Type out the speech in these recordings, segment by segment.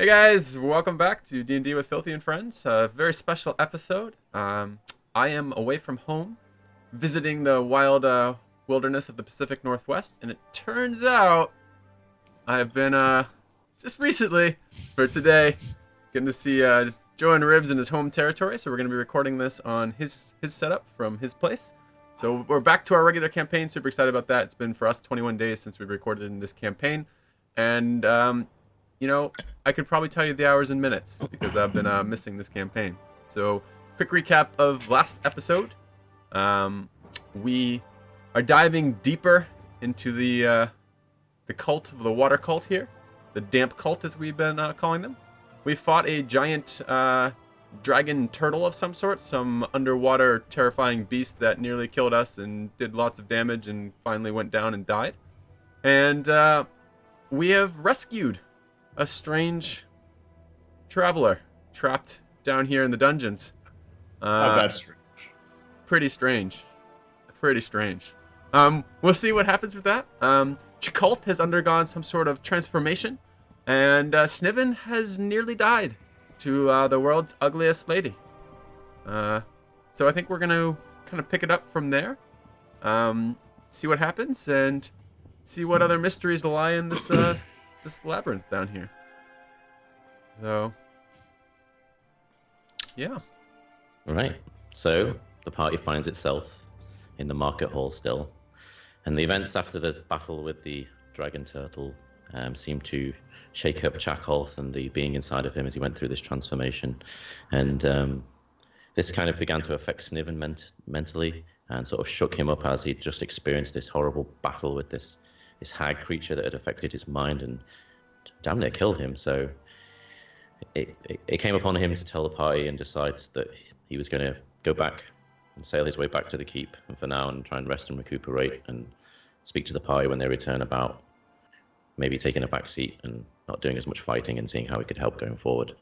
Hey guys, welcome back to D&D with Filthy and Friends. A very special episode. I am away from home, visiting the wild wilderness of the Pacific Northwest, and it turns out I've been just recently, for today, getting to see JoINrbs in his home territory. So we're going to be recording this on his setup from his place. So we're back to our regular campaign. Super excited about that. It's been for us 21 days since we recorded in this campaign, and I could probably tell you the hours and minutes because I've been missing this campaign. So, quick recap of last episode. We are diving deeper into the cult of the water cult here, the damp cult as we've been calling them. We fought a giant dragon turtle of some sort, some underwater terrifying beast that nearly killed us and did lots of damage and finally went down and died. And we have rescued a strange traveler trapped down here in the dungeons. Not that strange. Pretty strange. Pretty strange. We'll see what happens with that. Chakolth has undergone some sort of transformation, and Snivin has nearly died to the world's ugliest lady. So I think we're going to kind of pick it up from there, see what happens, and see what other mysteries lie in this this labyrinth down here. So, yeah. Right. So the party finds itself in the market hall still, and the events after the battle with the dragon turtle seem to shake up Chakolth and the being inside of him as he went through this transformation, and this kind of began to affect Snivin mentally and sort of shook him up as he'd just experienced this horrible battle with this hag creature that had affected his mind and damn near killed him. So it came upon him to tell the party and decide that he was going to go back and sail his way back to the keep, and for now, and try and rest and recuperate and speak to the party when they return about maybe taking a back seat and not doing as much fighting and seeing how he could help going forward.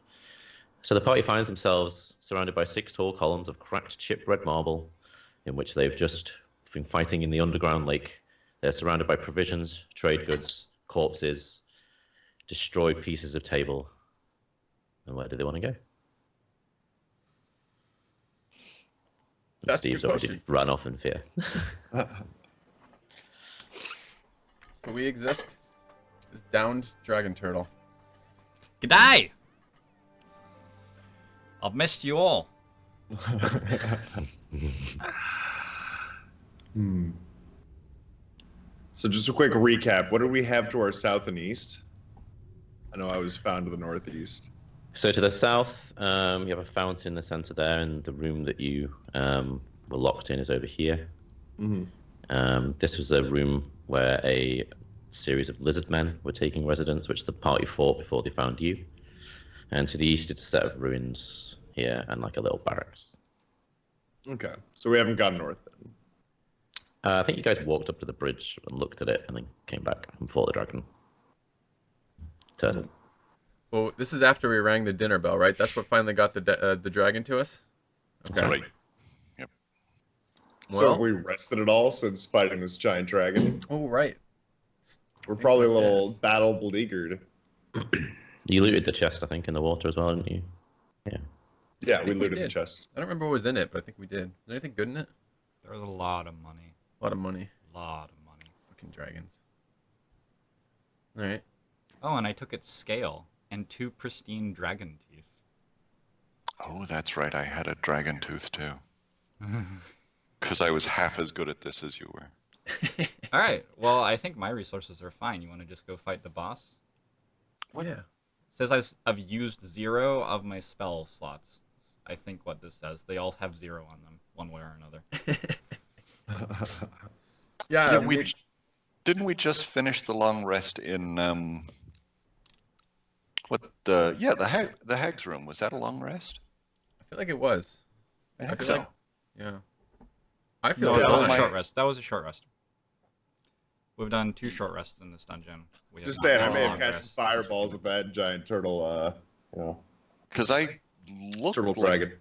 So the party finds themselves surrounded by 6 tall columns of cracked chipped red marble in which they've just been fighting in the underground lake. They're surrounded by provisions, trade goods, corpses, destroyed pieces of table. And where do they want to go? That's Steve's a good already question. run off in fear. So we exist. This downed dragon turtle. G'day! I've missed you all. So just a quick recap. What do we have to our south and east? I know I was found to the northeast. So to the south, you have a fountain in the center there, and the room that you were locked in is over here. Mm-hmm. This was a room where a series of lizard men were taking residence, which the party fought before they found you. And to the east, it's a set of ruins here and like a little barracks. Okay, so we haven't gone north then. I think you guys walked up to the bridge and looked at it, and then came back and fought the dragon. Turtle. Well, this is after we rang the dinner bell, right? That's what finally got the dragon to us? That's right. Yep. So Well, have we rested at all since fighting this giant dragon? oh, right. We're probably a little battle beleaguered. You looted the chest, I think, in the water as well, didn't you? Yeah. Yeah, think we we looted the did. chest. I don't remember what was in it, but I think we did. Is there anything good in it? There was a lot of money. A lot of money. Lot of money. Fucking dragons. Alright. Oh, and I took its scale and 2 pristine dragon teeth. Oh, that's right. I had a dragon tooth too. Because I was half as good at this as you were. Alright, well, I think my resources are fine. You want to just go fight the boss? What? Yeah. It says I've used 0 of my spell slots. I think what this says. They all have 0 on them, one way or another. Yeah, Didn't we just finish the long rest in the hag's room? Was that a long rest? I feel like it was. I think feel so. like- Yeah. I feel No, like that was a my- short rest. That was a short rest. We've done 2 short rests in this dungeon. We have Just not saying, I done a may have long cast some rest. fireballs at that giant turtle, Because I looked turtle like... dragon.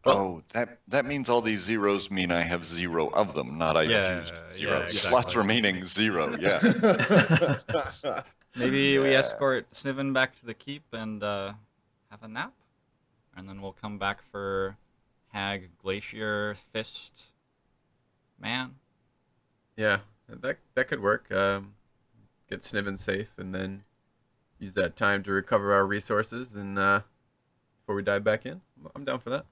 Oh, that means all these zeros mean I have 0 of them, not I Yeah, used 0. yeah, exactly. Slots remaining 0, yeah. Maybe we Yeah. escort Sniven back to the keep and have a nap, and then we'll come back for Hag, Glacier, Fist, Man. Yeah, that could work. Get Sniven safe, and then use that time to recover our resources, and before we dive back in, I'm down for that.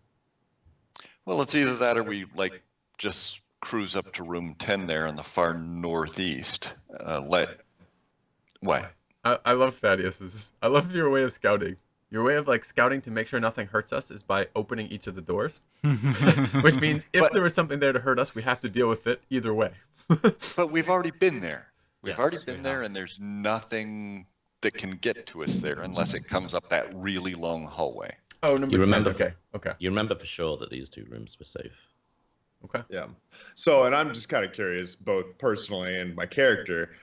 Well, it's either that or we like just cruise up to room 10 there in the far northeast. What? I love Thaddeus's. I love your way of scouting. Your way of like scouting to make sure nothing hurts us is by opening each of the doors, which means if there was something there to hurt us, we have to deal with it either way. But we've already been there. We've Yes, already we been there, have. and there's nothing that can get to us there unless it comes up that really long hallway. Oh, number 10. remember- Okay. You remember for sure that these 2 rooms were safe. Okay. Yeah. So, and I'm just kind of curious, both personally and my character,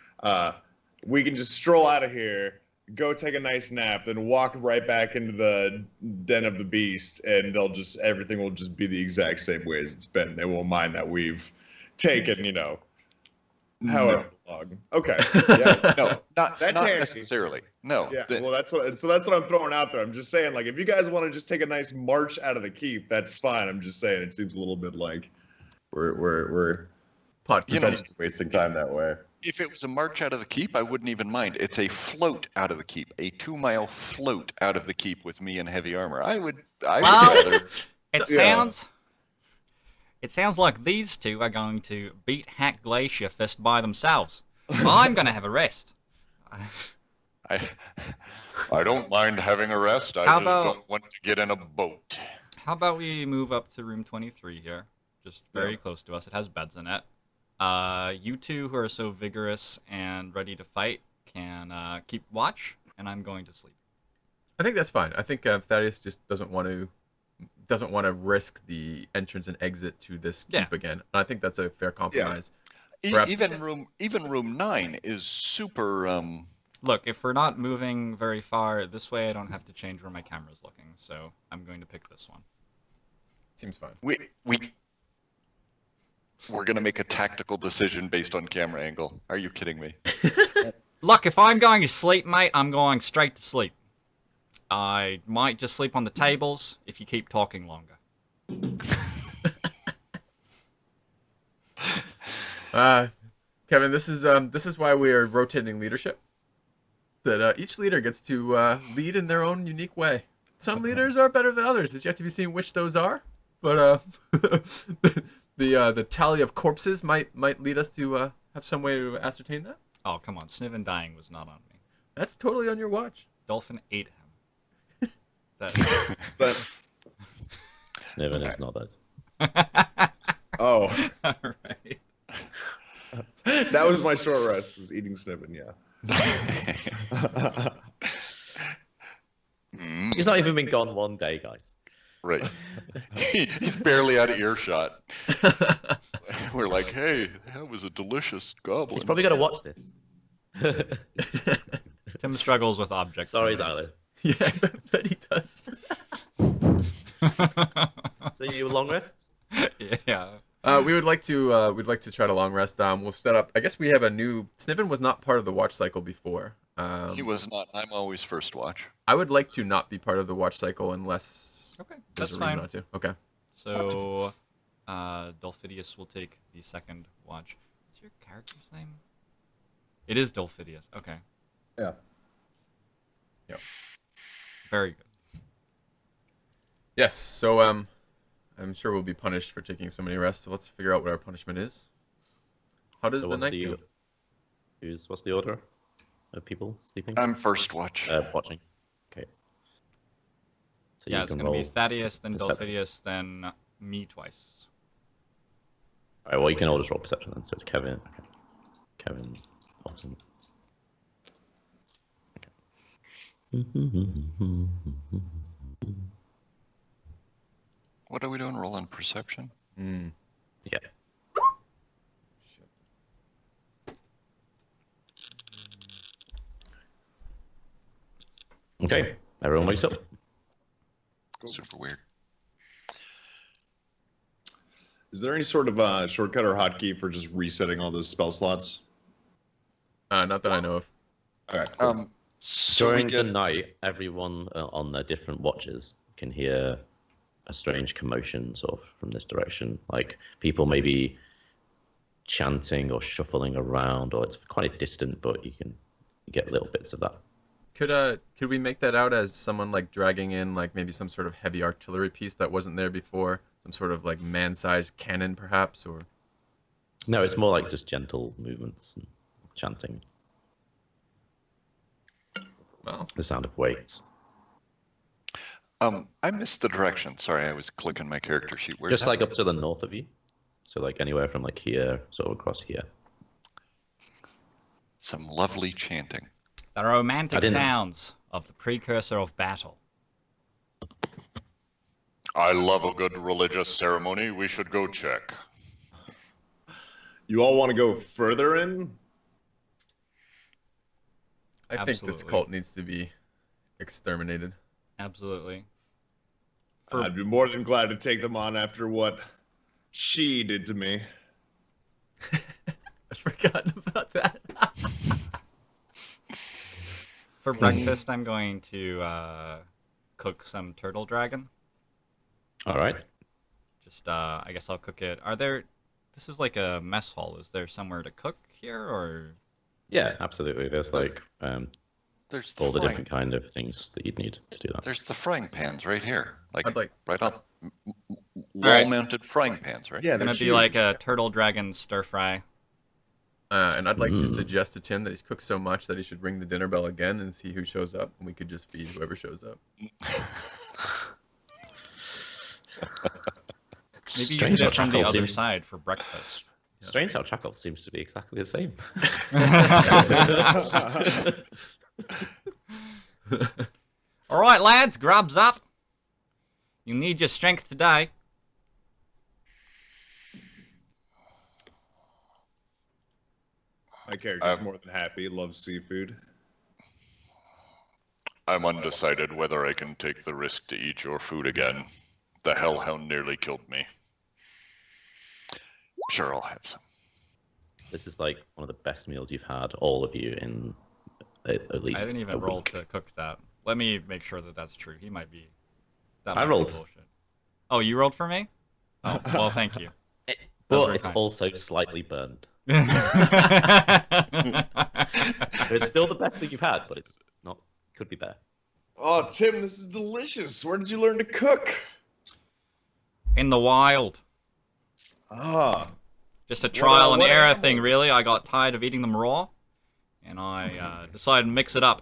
we can just stroll out of here, go take a nice nap, then walk right back into the den of the beast, and everything will just be the exact same way as it's been. They won't mind that we've taken, however long. Okay. Yeah. No, not That's not handy. necessarily. No. Yeah, the- well, that's what I'm throwing out there. I'm just saying, like, if you guys want to just take a nice march out of the keep, that's fine. I'm just saying, it seems a little bit like we're Pot. You know- potentially wasting time that way. If it was a march out of the keep, I wouldn't even mind. It's a float out of the keep, a 2-mile float out of the keep with me in heavy armor. I would Well, rather. It sounds like these 2 are going to beat Hack Glacier Fist by themselves. I'm going to have a rest. I don't mind having a rest. I How just about- don't want to get in a boat. How about we move up to room 23 here? Just very close to us. It has beds in it. You 2 who are so vigorous and ready to fight can keep watch, and I'm going to sleep. I think that's fine. I think Thaddeus just doesn't want to risk the entrance and exit to this keep again. And I think that's a fair compromise. Perhaps- Even room 9 is super. Look, if we're not moving very far this way, I don't have to change where my camera's looking, so I'm going to pick this one. Seems fine. We're gonna make a tactical decision based on camera angle. Are you kidding me? Look, if I'm going to sleep, mate, I'm going straight to sleep. I might just sleep on the tables if you keep talking longer. Kevin, this is why we are rotating leadership. That each leader gets to lead in their own unique way. Some leaders are better than others. It's yet to be seen which those are. But the tally of corpses might lead us to have some way to ascertain that. Oh, come on. Sniven dying was not on me. That's totally on your watch. Dolphin ate him. Sniven is not that. Oh, Alright. that was my short rest. Was eating Sniven, yeah. He's not even been gone 1 day, guys. Right. He's barely out of earshot. We're like, hey, that was a delicious goblin. He's probably going to watch this. Tim struggles with object. Sorry, memories. Zylo. Yeah, I bet he does. So you long rests? Yeah. We'd like to try to long rest. We'll set up. I guess we have a new. Sniven was not part of the watch cycle before. He was not. I'm always first watch. I would like to not be part of the watch cycle unless Okay, there's that's a reason fine. not to. Okay. So, Dolphidius will take the second watch. What's your character's name? It is Dolphidius. Okay. Yeah. Yep. Very good. Yes. So I'm sure we'll be punished for taking so many rests. So let's figure out what our punishment is. How does So the what's night the, go? what's the order of people sleeping? I'm first watch. Watching. Okay. So Yeah, you it's can going to be roll. Thaddeus, then perception. Dolphidius, then me twice. Alright, well, you can all just roll perception then. So it's Kevin. Okay. Kevin. Awesome. What are we doing? Rolling perception? Mm. Yeah. Okay. Everyone wakes up. Super weird. Is there any sort of shortcut or hotkey for just resetting all those spell slots? Not that I know of. All right. Cool. So we During the get night, everyone on their different watches can hear a strange commotion sort of from this direction. Like people maybe chanting or shuffling around, or it's quite distant, but you get little bits of that. Could we make that out as someone like dragging in like maybe some sort of heavy artillery piece that wasn't there before? Some sort of like man-sized cannon, perhaps, or No, it's more like just gentle movements and chanting. well, The sound of weights. I missed the direction. Sorry, I was clicking my character sheet. Where's Just that? like up to the north of you. So like anywhere from like here, sort of across here. Some lovely chanting. The romantic didn't- sounds of the precursor of battle. I love a good religious ceremony. We should go check. You all want to go further in? I think this Absolutely. cult needs to be exterminated. Absolutely. I'd be more than glad to take them on after what she did to me. I've forgotten about that. For breakfast, I'm going to cook some turtle dragon. All right. Just, I guess I'll cook it. This is like a mess hall. Is there somewhere to cook here, or? Yeah, absolutely. There's like There's the all the frying. different kind of things that you'd need to do that. There's the frying pans right here. I'd like right on right. wall-mounted frying pans, right? Yeah, It's gonna be like a turtle dragon stir fry. and I'd like to suggest to Tim that he's cooked so much that he should ring the dinner bell again and see who shows up, and we could just feed whoever shows up. Maybe you Strange get how it from the Chakolth other seems- side for breakfast. Strange how Chakolth seems to be exactly the same. All right, lads, grubs up. You need your strength today. My character's more than happy. Loves seafood. I'm undecided whether I can take the risk to eat your food again. The hellhound nearly killed me. Sure, I'll have some. This is like one of the best meals you've had, all of you, in at least I didn't a even roll week. to cook that. Let me make sure that that's true. He might be. That I might be rolled. bullshit. Oh, you rolled for me? Oh, well, thank you. That's But very it's kind. also slightly burned. It's It's still the best thing you've had, but it's not. Could be better. Oh, Tim, this is delicious. Where did you learn to cook? In the wild. Ah, Just a trial and what error animals? thing, really. I got tired of eating them raw, and I decided to mix it up.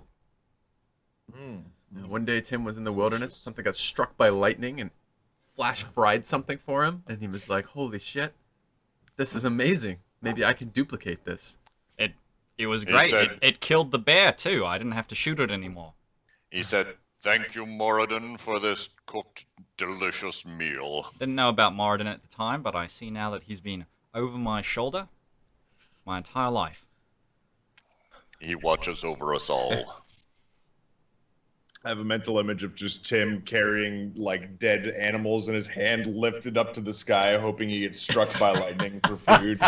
One day Tim was in the wilderness, something got struck by lightning and flash fried something for him, and he was like, holy shit, this is amazing. Maybe I can duplicate this. It was He great. said- It killed the bear, too. I didn't have to shoot it anymore. He said, "Thank you, Moradin, for this cooked, delicious meal." Didn't know about Moradin at the time, but I see now that he's been over my shoulder my entire life. He watches over us all. I have a mental image of just Tim carrying like dead animals in his hand, lifted up to the sky, hoping he gets struck by lightning for food.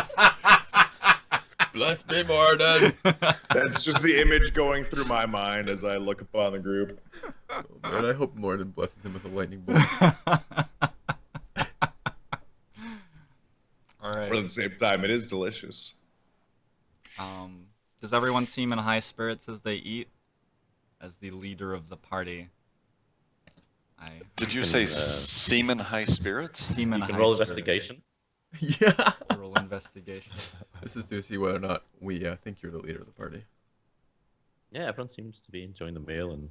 Bless me, Morden. That's just the image going through my mind as I look upon the group. Oh, man, I hope Morden blesses him with a lightning bolt. All But at right. the same time, it is delicious. Does everyone seem in high spirits as they eat? As the leader of the party, I Did you can, say semen high spirits? seem in You can high roll spirits. investigation. Yeah. Roll investigation. This is to see whether or not we think you're the leader of the party. Yeah, everyone seems to be enjoying the meal and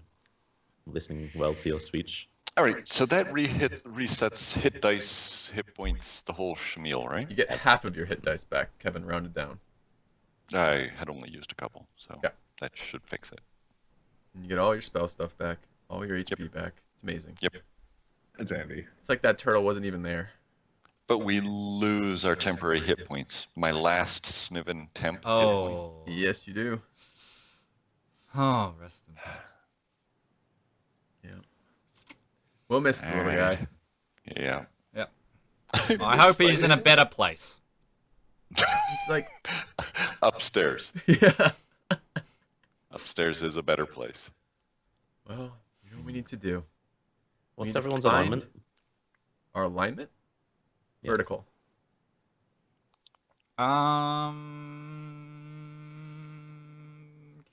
listening well to your speech. All right, so that resets hit dice, hit points, the whole schmeal, right? You get half of your hit dice back, Kevin, rounded down. I had only used a couple, so Yeah. that should fix it. And you get all your spell stuff back, all your HP back. It's amazing. Yep. It's handy. It's like that turtle wasn't even there. But we lose our temporary hit points. My last Sniven temp hit point. Oh. Yes, you do. Oh, rest in peace. Yeah. We'll miss the little Alright. guy. Yeah. Yep. I hope he's in a better place. He's like, Upstairs. yeah. Upstairs is a better place. Well, you know what we need to do? We What's need to everyone's find alignment? Our alignment? Yeah. Vertical.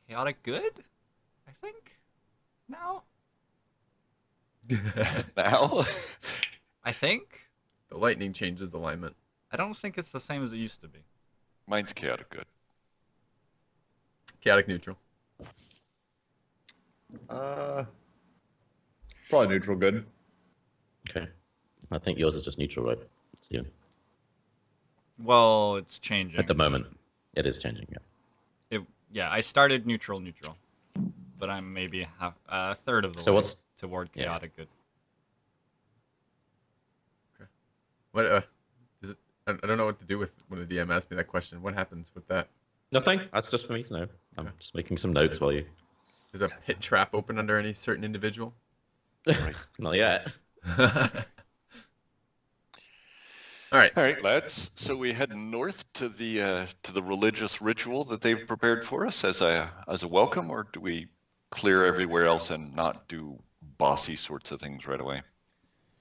Chaotic good, I think. Now, Now? I think. The lightning changes the alignment. I don't think it's the same as it used to be. Mine's chaotic good. Chaotic neutral. Probably neutral good. Okay. I think yours is just neutral, right, Steven? Well, it's changing. At the moment, it is changing, yeah. Yeah, I started neutral, but I'm maybe a third of the So way what's- toward yeah. chaotic good. What? Is it? I don't know what to do with when the DM asks me that question. What happens with that? Nothing. That's just for me to know. I'm just making some notes while you... Is a pit trap open under any certain individual? Not yet. All right. All right, lads. So we head north to the religious ritual that they've prepared for us as a welcome, or do we clear everywhere else and not do bossy sorts of things right away?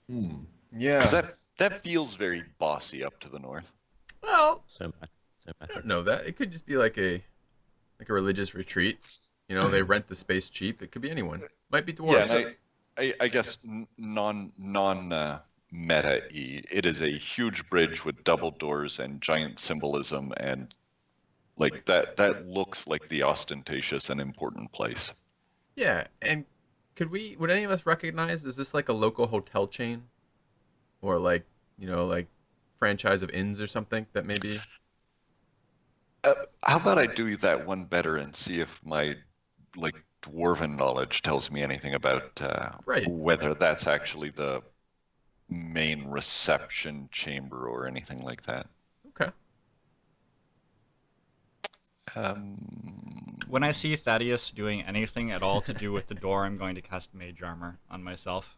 Yeah. Because that feels very bossy up to the north. Well, So I don't know that. It could just be like a religious retreat. You know, they rent the space cheap. It could be anyone. Might be dwarves. Yeah, and I guess meta-y. It is a huge bridge with double doors and giant symbolism, and like that looks like the ostentatious and important place. Yeah, and would any of us recognize, is this like a local hotel chain? Or like, you know, like franchise of inns or something that maybe... How about I do that one better and see if my like dwarven knowledge tells me anything about Right. whether that's actually the main reception chamber or anything like that. Okay. When I see Thaddeus doing anything at all to do with the door, I'm going to cast Mage Armor on myself.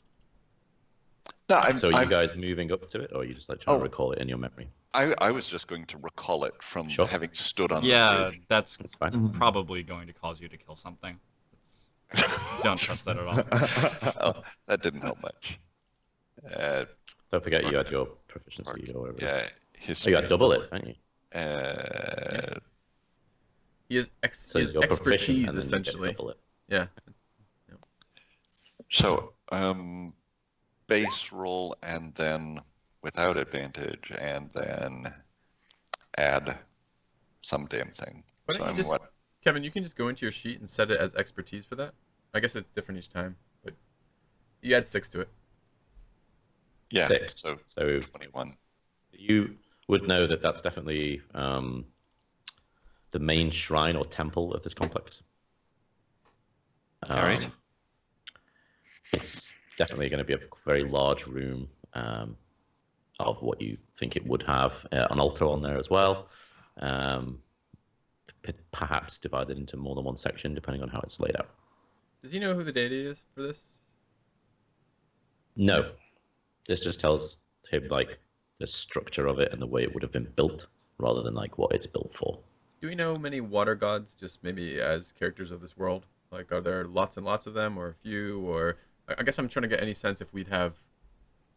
No, are you guys moving up to it, or are you just like trying to recall it in your memory? I was just going to recall it from having stood on the Yeah, bridge. that's fine. probably going to cause you to kill something. Don't trust that at all. Oh, that didn't help much. Don't forget you had your proficiency or whatever. Yeah, Oh, history. you got double it, don't you? He is So his you're proficient expertise, and then you get essentially. double it. Yeah. So, base roll and then without advantage, and then add some damn thing. Why So don't you I'm just, what? Kevin, you can just go into your sheet and set it as expertise for that. I guess it's different each time, but you add 6 to it. Yeah, 6. so So 21. you would know that that's definitely the main shrine or temple of this complex. All right. It's definitely going to be a very large room of what you think it would have. An altar on there as well. Perhaps divided into more than one section, depending on how it's laid out. Does he know who the deity is for this? No. This just tells him, like, the structure of it and the way it would have been built, rather than, like, what it's built for. Do we know many water gods, just maybe as characters of this world? Like, are there lots and lots of them, or a few, or... I guess I'm trying to get any sense if we'd have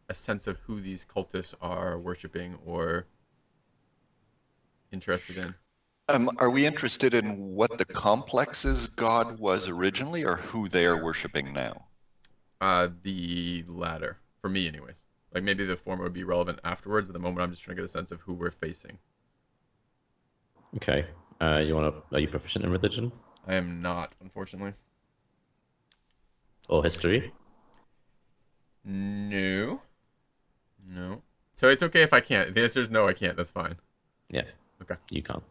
a sense of who these cultists are worshipping or interested in. Are we interested in what the complex's god was originally, or who they are worshiping now? The latter, for me anyways. Like, maybe the former would be relevant afterwards, but at the moment I'm just trying to get a sense of who we're facing. Okay. Are you proficient in religion? I am not, unfortunately. Or history? No. So it's okay if I can't. The answer is no, I can't. That's fine. Yeah. Okay. You can't.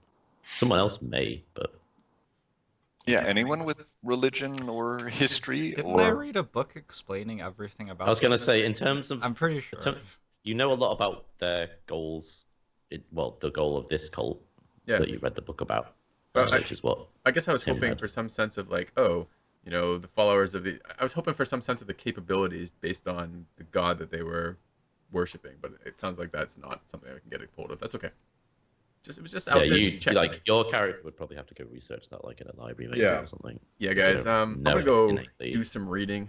Someone else may, but... Yeah, anyone with religion or history? Didn't I read a book explaining everything about I was going to this? say, in terms of... I'm pretty sure. You know a lot about their goals, the goal of this cult that you read the book about, which is what... I guess I was Tim hoping had. for some sense of like, oh, you know, the followers of the... I was hoping for some sense of the capabilities based on the god that they were worshipping, but it sounds like that's not something I can get a hold of. That's okay. It was just out there just checking. like your character would probably have to go research that like in a library maybe or something. Yeah, guys. I'm gonna go do some reading,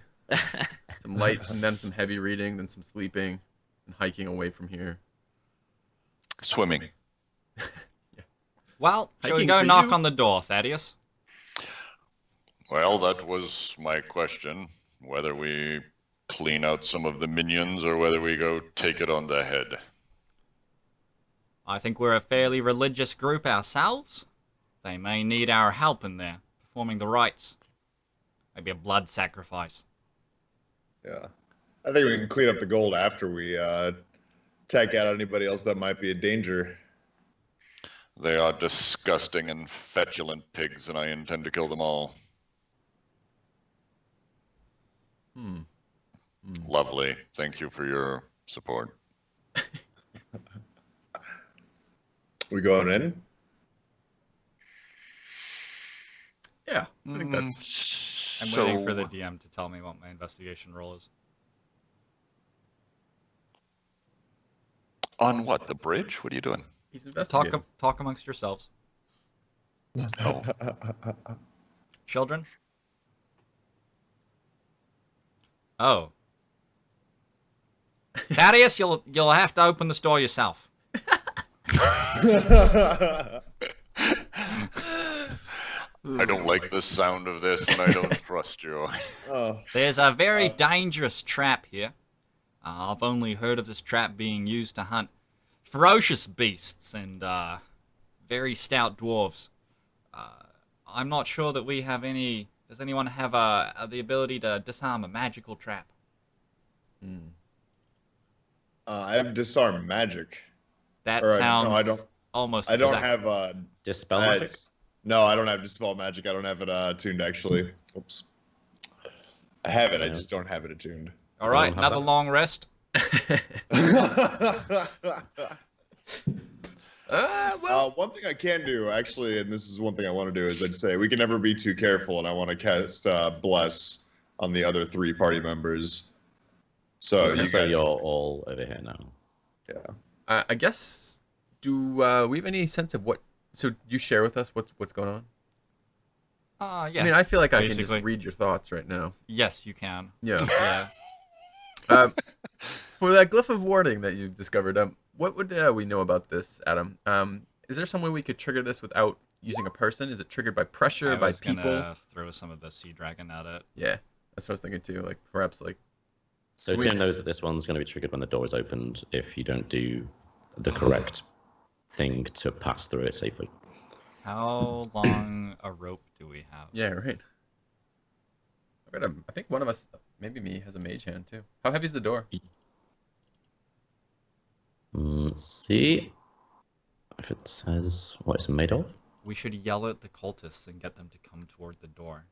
some light and then some heavy reading, then some sleeping, and hiking away from here. Swimming. Yeah. Well, shall we Hiking go for knock you? on the door, Thaddeus? Well, that was my question. Whether we clean out some of the minions or whether we go take it on the head. I think we're a fairly religious group ourselves. They may need our help in there, performing the rites. Maybe a blood sacrifice. Yeah. I think we can clean up the gold after we take out anybody else that might be a danger. They are disgusting and feculent pigs, and I intend to kill them all. Lovely. Thank you for your support. We going in? Yeah, I think that's. I'm waiting for the DM to tell me what my investigation roll is. On what? The bridge? What are you doing? He's investigating. Talk amongst yourselves. Oh. Children? Oh. Thaddeus, you'll have to open the door yourself. I don't like the sound of this, and I don't trust you. Oh. There's a very dangerous trap here. I've only heard of this trap being used to hunt ferocious beasts and very stout dwarves. I'm not sure that we have any... Does anyone have the ability to disarm a magical trap? I have disarm magic. That All right, sounds no, I don't. almost I don't exact. have Dispel magic? No, I don't have dispel magic. I don't have it tuned actually. Oops. I have it. I just don't have it attuned. All right, Does anyone have another that? long rest. One thing I can do actually, and this is one thing I want to do, is I'd say we can never be too careful, and I want to cast bless on the other 3 party members. So you guys, you're all over here now. yeah. I guess. Do we have any sense of what? So you share with us what's going on? Yeah. I mean, I feel like I can basically. just read your thoughts right now. Yes, you can. Yeah. Yeah. For that glyph of warding that you discovered, what would we know about this, Adam? Is there some way we could trigger this without using a person? Is it triggered by pressure, by people? Gonna throw some of the sea dragon at it. Yeah, that's what I was thinking too. Like perhaps like. So Tim knows that this one's going to be triggered when the door is opened if you don't do the correct thing to pass through it safely. How long a rope do we have? Yeah, right. I think one of us, maybe me, has a mage hand too. How heavy is the door? Let's see if it says what it's made of. We should yell at the cultists and get them to come toward the door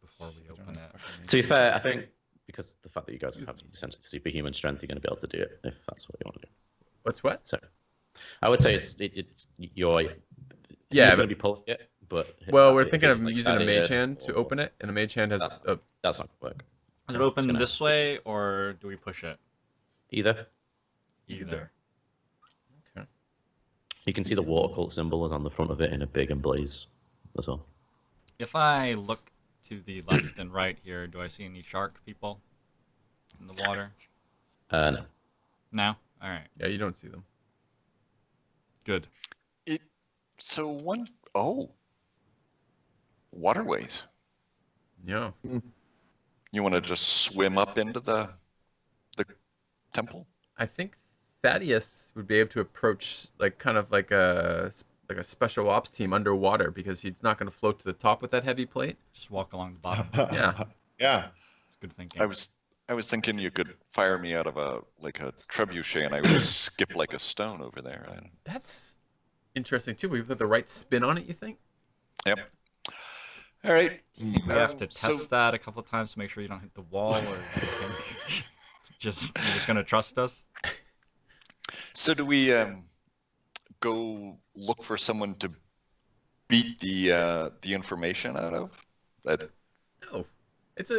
before we open it. To be fair, I think because the fact that you guys have essentially superhuman strength, you're going to be able to do it if that's what you want to do. What's what? So, I would say it's you're Yeah, going to be pulling it, but well, we're if thinking it's of like using a mage Thaddeus hand to or- open it, and a mage hand has That's not going to work. Is it It's open gonna- this way, or do we push it? Either. Either. Okay. You can see the water cult symbol is on the front of it in a big emblaze as well. If I look to the left and right here, do I see any shark people in the water? No. No? Alright. Yeah, you don't see them. Good. Waterways. Yeah. You want to just swim up into the temple? I think Thaddeus would be able to approach like kind of like a special ops team underwater because he's not going to float to the top with that heavy plate. Just walk along the bottom. Yeah. Yeah. Good thinking. I was thinking you could fire me out of a trebuchet and I would skip like a stone over there. That's interesting too. We put the right spin on it. You think? Yep. All right. Do you think we have to So- test that a couple of times to make sure you don't hit the wall, or do you think you're just gonna trust us? So do we go look for someone to beat the information out of? That No. It's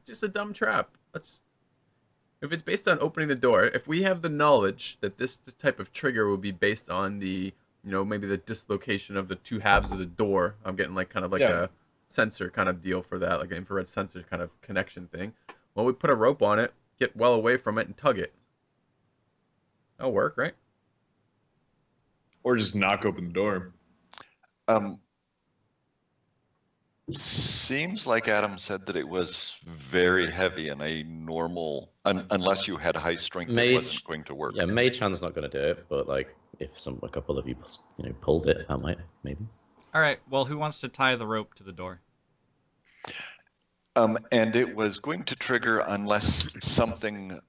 just a dumb trap. If it's based on opening the door, if we have the knowledge that this type of trigger will be based on the, maybe the dislocation of the two halves of the door, I'm getting like kind of like a sensor kind of deal for that, like an infrared sensor kind of connection thing. Well, we put a rope on it, get well away from it, and tug it. That'll work, right? Or just knock open the door. Seems like Adam said that it was very heavy and a normal, unless you had high strength, it wasn't going to work. Yeah, mage hand's not going to do it, but like if a couple of you pulled it, that might maybe. All right. Well, who wants to tie the rope to the door? And it was going to trigger unless something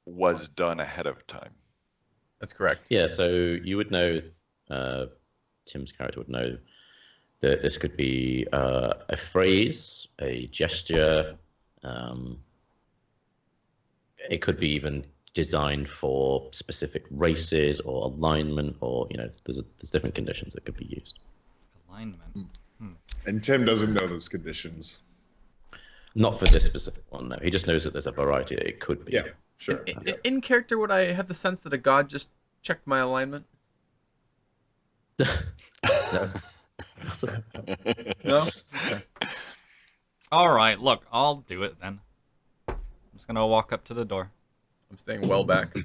was done ahead of time. That's correct. Yeah, so you would know, Tim's character would know that this could be a phrase, a gesture. It could be even designed for specific races or alignment, or there's different conditions that could be used. Alignment. And Tim doesn't know those conditions. Not for this specific one, no. He just knows that there's a variety that it could be. Yeah, sure. In character, would I have the sense that a god just checked my alignment? No. No? Okay. All right. Look, I'll do it then. I'm just gonna walk up to the door. I'm staying well back.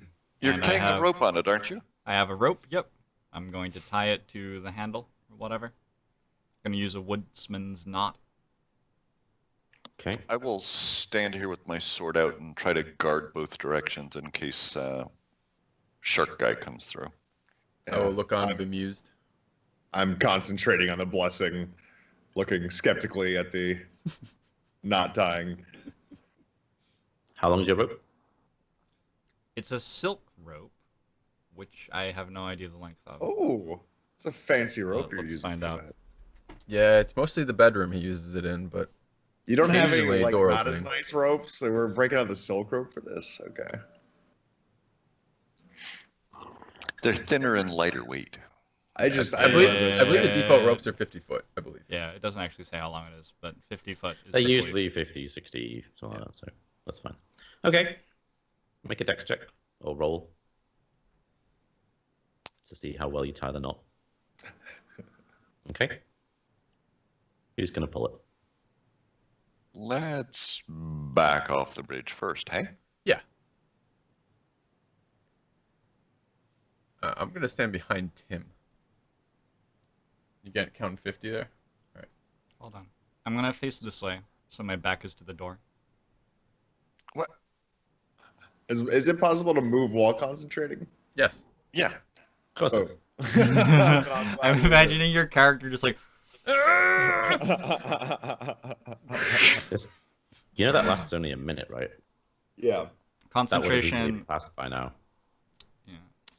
You're And tying a rope on it, aren't you? I have a rope. Yep. I'm going to tie it to the handle or whatever. Gonna use a woodsman's knot. Okay. I will stand here with my sword out and try to guard both directions in case shark guy comes through. Oh, look on bemused. I'm concentrating on the blessing, looking skeptically at the knot tying. How long is your rope? It's a silk rope, which I have no idea the length of. Oh, it's a fancy rope you're let's using. find for out. that. Yeah, it's mostly the bedroom he uses it in, but You don't have any Occasionally like door not as opening. nice ropes. They were breaking out the silk rope for this. Okay. They're thinner and lighter weight. I believe the default ropes are 50 foot, I believe. Yeah, it doesn't actually say how long it is, but 50 foot is They're typically- usually 50, 60, something like that, so that's fine. Okay. Make a dex check or roll to see how well you tie the knot. Okay. Who's going to pull it? Let's back off the bridge first, hey? Yeah. I'm going to stand behind Tim. You get counting 50 there? All right. Hold on. I'm gonna face this way, so my back is to the door. What? Is it possible to move while concentrating? Yes. Yeah. Of course. Oh. I'm imagining your character just like. It's, that lasts only a minute, right? Yeah. That would have easily Concentration. passed by now. Yeah.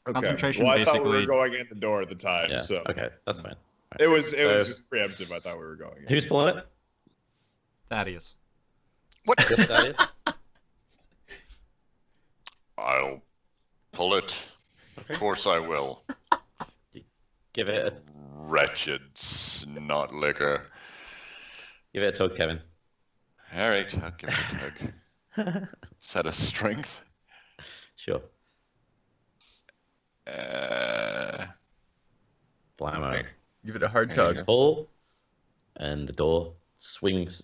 Okay. Concentration Well, I thought we were basically. going in the door at the time, Yeah. so Okay, that's fine. it was So- just preemptive. I thought we were going in. Who's pulling it? Thaddeus. What? Just Thaddeus? I'll pull it. Okay. Of course I will. Give it Wretched snot liquor. a tug, Kevin. All right, I'll give it a tug. Set of strength. Sure. Blammo. Give it a hard There you tug. Pull, and the door swings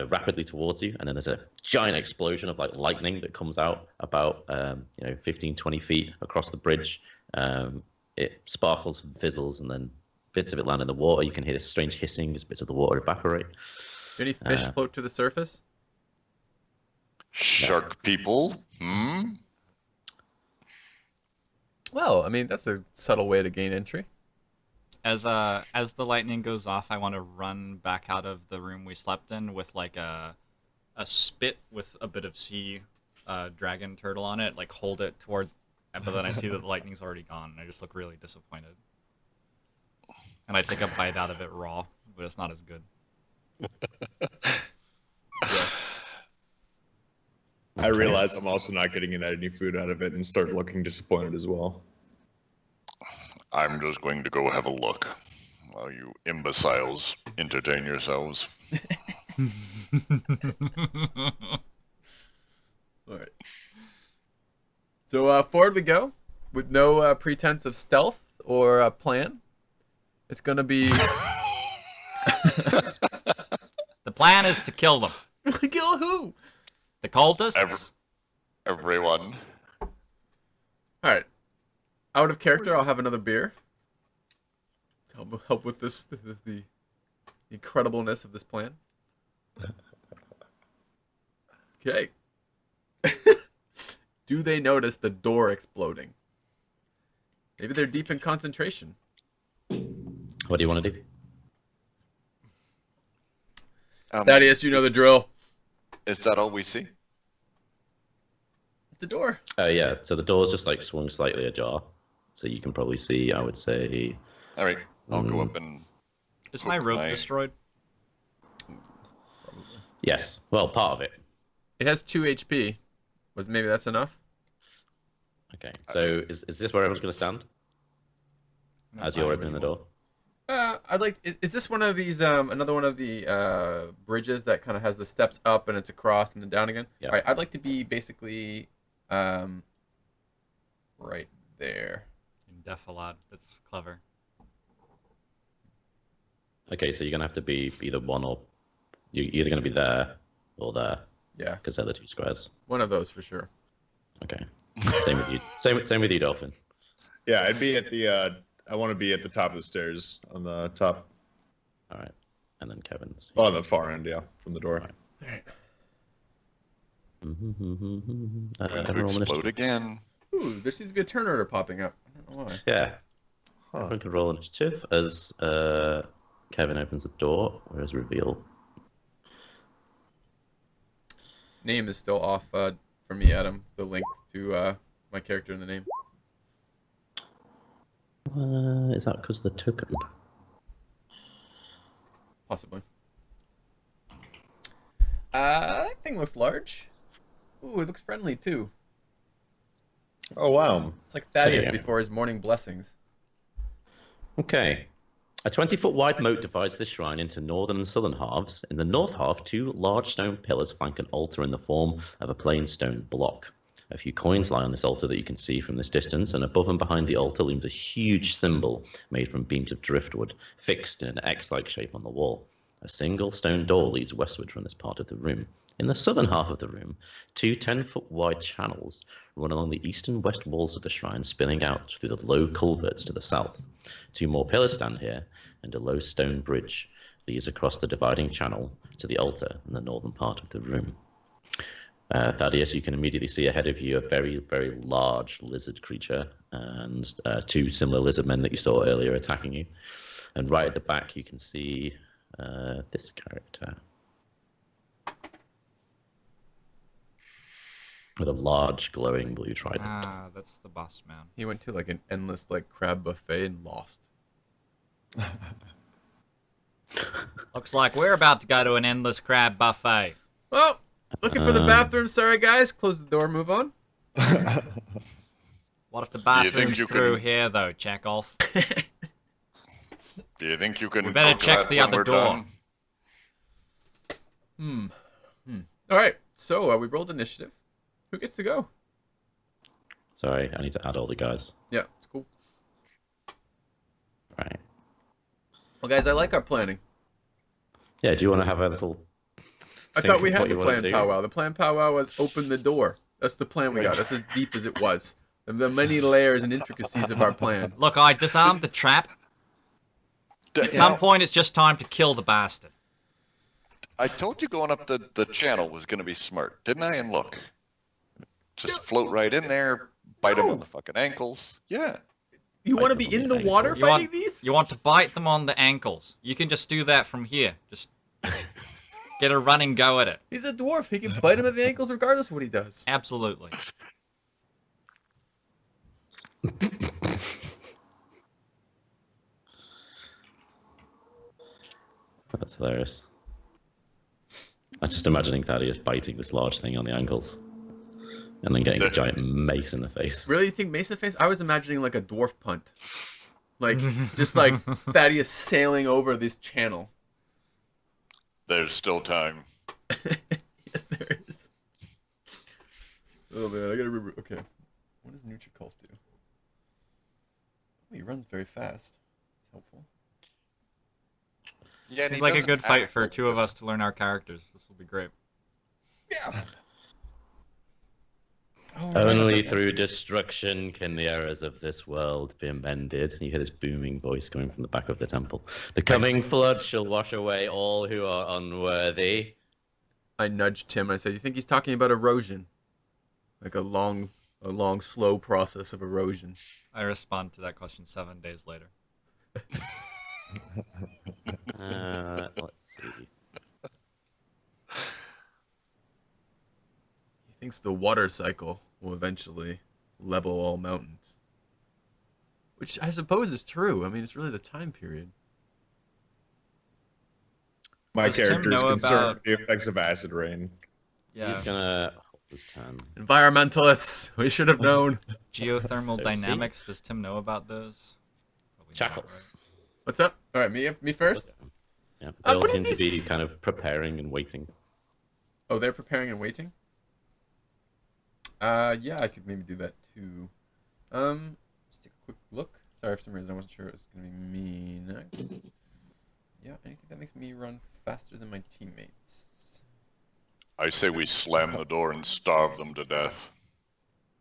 rapidly towards you, and then there's a giant explosion of like lightning that comes out about 15, 20 feet across the bridge. It sparkles and fizzles, and then bits of it land in the water. You can hear this strange hissing as bits of the water evaporate. Do any fish float to the surface? Shark people? Hmm? Well, I mean, that's a subtle way to gain entry. As the lightning goes off, I want to run back out of the room we slept in with like a spit with a bit of sea dragon turtle on it, like hold it toward. But then I see that the lightning's already gone, and I just look really disappointed. And I take a bite out of it raw, but it's not as good. I realize I'm also not getting any food out of it and start looking disappointed as well. I'm just going to go have a look while you imbeciles entertain yourselves. All right. So forward we go, with no pretense of stealth or plan. It's gonna be The plan is to kill them. kill who? The cultists. Everyone. All right. Out of character, I'll have another beer. Help with this the incredibleness of this plan. Okay. Do they notice the door exploding? Maybe they're deep in concentration. What do you want to do? Thaddeus, you know the drill. Is that all we see? It's a door. Oh yeah, so the door's just like swung slightly ajar, so you can probably see. I would say. All right, I'll go up and. Is my rope destroyed? Yes. Well, part of it. It has 2 HP. Maybe that's enough? Okay. So is this where everyone's going to stand? As you're opening the door? I'd like. Is this one of these? Another one of the bridges that kind of has the steps up and it's across and then down again. Yeah. All right. I'd like to be basically, right there. In Defilad. That's clever. Okay, so you're going to have to be either one or you're either going to be there or there. Yeah. Because they're the 2 squares. One of those for sure. Okay. Same with you. Same with you, Dolphin. Yeah, I'd be at the. I want to be at the top of the stairs on the top. All right. And then Kevin's. Oh, on the far end, yeah, from the door. Right. All right. Going to everyone explode initiative. again. Ooh, there seems to be a turn order popping up. I don't know why. Yeah. Huh. Everyone can roll initiative as Kevin opens the door, whereas reveal. Name is still off for me, Adam. The link to my character in the name. Is that because of the token? Possibly. That thing looks large. Ooh, it looks friendly too. Oh wow. It's like Thaddeus Yeah. before his morning blessings. Okay. A 20-foot wide moat divides the shrine into northern and southern halves. In the north half, 2 large stone pillars flank an altar in the form of a plain stone block. A few coins lie on this altar that you can see from this distance, and above and behind the altar looms a huge symbol made from beams of driftwood, fixed in an X-like shape on the wall. A single stone door leads westward from this part of the room. In the southern half of the room, 2 10-foot wide channels run along the east and west walls of the shrine, spilling out through the low culverts to the south. 2 more pillars stand here, and a low stone bridge leads across the dividing channel to the altar in the northern part of the room. Thaddeus, you can immediately see ahead of you a very, very large lizard creature and 2 similar lizard men that you saw earlier attacking you. And right at the back, you can see this character with a large glowing blue trident. Ah, that's the boss man. He went to like an endless like crab buffet and lost. Looks like we're about to go to an endless crab buffet. Well, looking for the bathroom. Sorry, guys. Close the door. Move on. What if the you think bathroom's you through can- here, though, Chakolth? Do you think you can? We better poke check that the when other we're door. done? All right. So we rolled initiative. Who gets to go? Sorry, I need to add all the guys. Yeah, it's cool. Right. Well, guys, I like our planning. Yeah, do you want to have a little... I think thought we of had what the you wanna plan do? powwow. The plan powwow was open the door. That's the plan we got. That's as deep as it was. The many layers and intricacies of our plan. Look, I disarmed the trap. At some point, it's just time to kill the bastard. I told you going up the channel was going to be smart, didn't I? And look, just float right in there, bite him on the fucking ankles. Yeah. You want to be in the water You fighting want, these? you want to bite them on the ankles. You can just do that from here. Just get a running go at it. He's a dwarf. He can bite him at the ankles regardless of what he does. Absolutely. That's hilarious. I'm just imagining Thaddeus biting this large thing on the ankles. And then getting a giant mace in the face. Really, you think mace in the face? I was imagining like a dwarf punt. Like, just like Thaddeus sailing over this channel. There's still time. Yes, there is. Oh man, I gotta remember. Okay. does new Chakolth do? Oh, he runs very fast. It's helpful. Yeah, and Seems he like a doesn't good fight act for like two of this. us to learn our characters. This will be great. Yeah. Oh, right. Only through destruction can the errors of this world be amended. You hear this booming voice coming from the back of the temple. The coming flood shall wash away all who are unworthy. I nudged Tim. I said, "You think he's talking about erosion? Like a long, slow process of erosion." I respond to that question 7 days later. Let's see. He thinks the water cycle will eventually level all mountains. Which I suppose is true. I mean, it's really the time period. My Does Tim character is know concerned about- with the effects of acid rain. Yeah. He's gonna hold his turn. Environmentalists, we should have known. Geothermal Let's see. dynamics. Does Tim know about those? Probably not, Chakolth. right? What's up? All right, me first. Yeah, they all what seem is to be this? kind of preparing and waiting. Oh, they're preparing and waiting. Yeah, I could maybe do that too. Let's take a quick look. Sorry, for some reason I wasn't sure it was gonna be me next. Yeah, anything that makes me run faster than my teammates. I say we slam the door and starve them to death.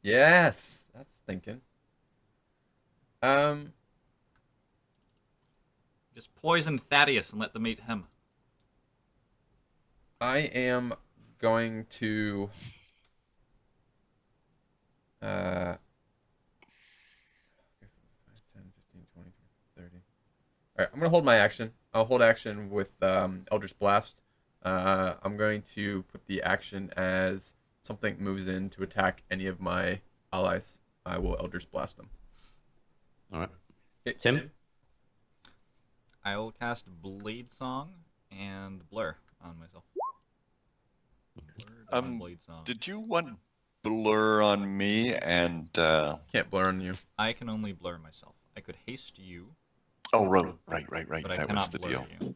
Yes, that's thinking. Just poison Thaddeus and let them eat him. I am going to. 10, 15, 20, 30. Alright, I'm going to hold my action. I'll hold action with Eldritch Blast. I'm going to put the action as something moves in to attack any of my allies. I will Eldritch Blast them. All right. Okay. Tim? I will cast Blade Song and Blur on myself. Blurred on Blade Song. Did you want blur on me and? Can't blur on you. I can only blur myself. I could haste you, Oh, right. but I That was cannot the blur deal. you.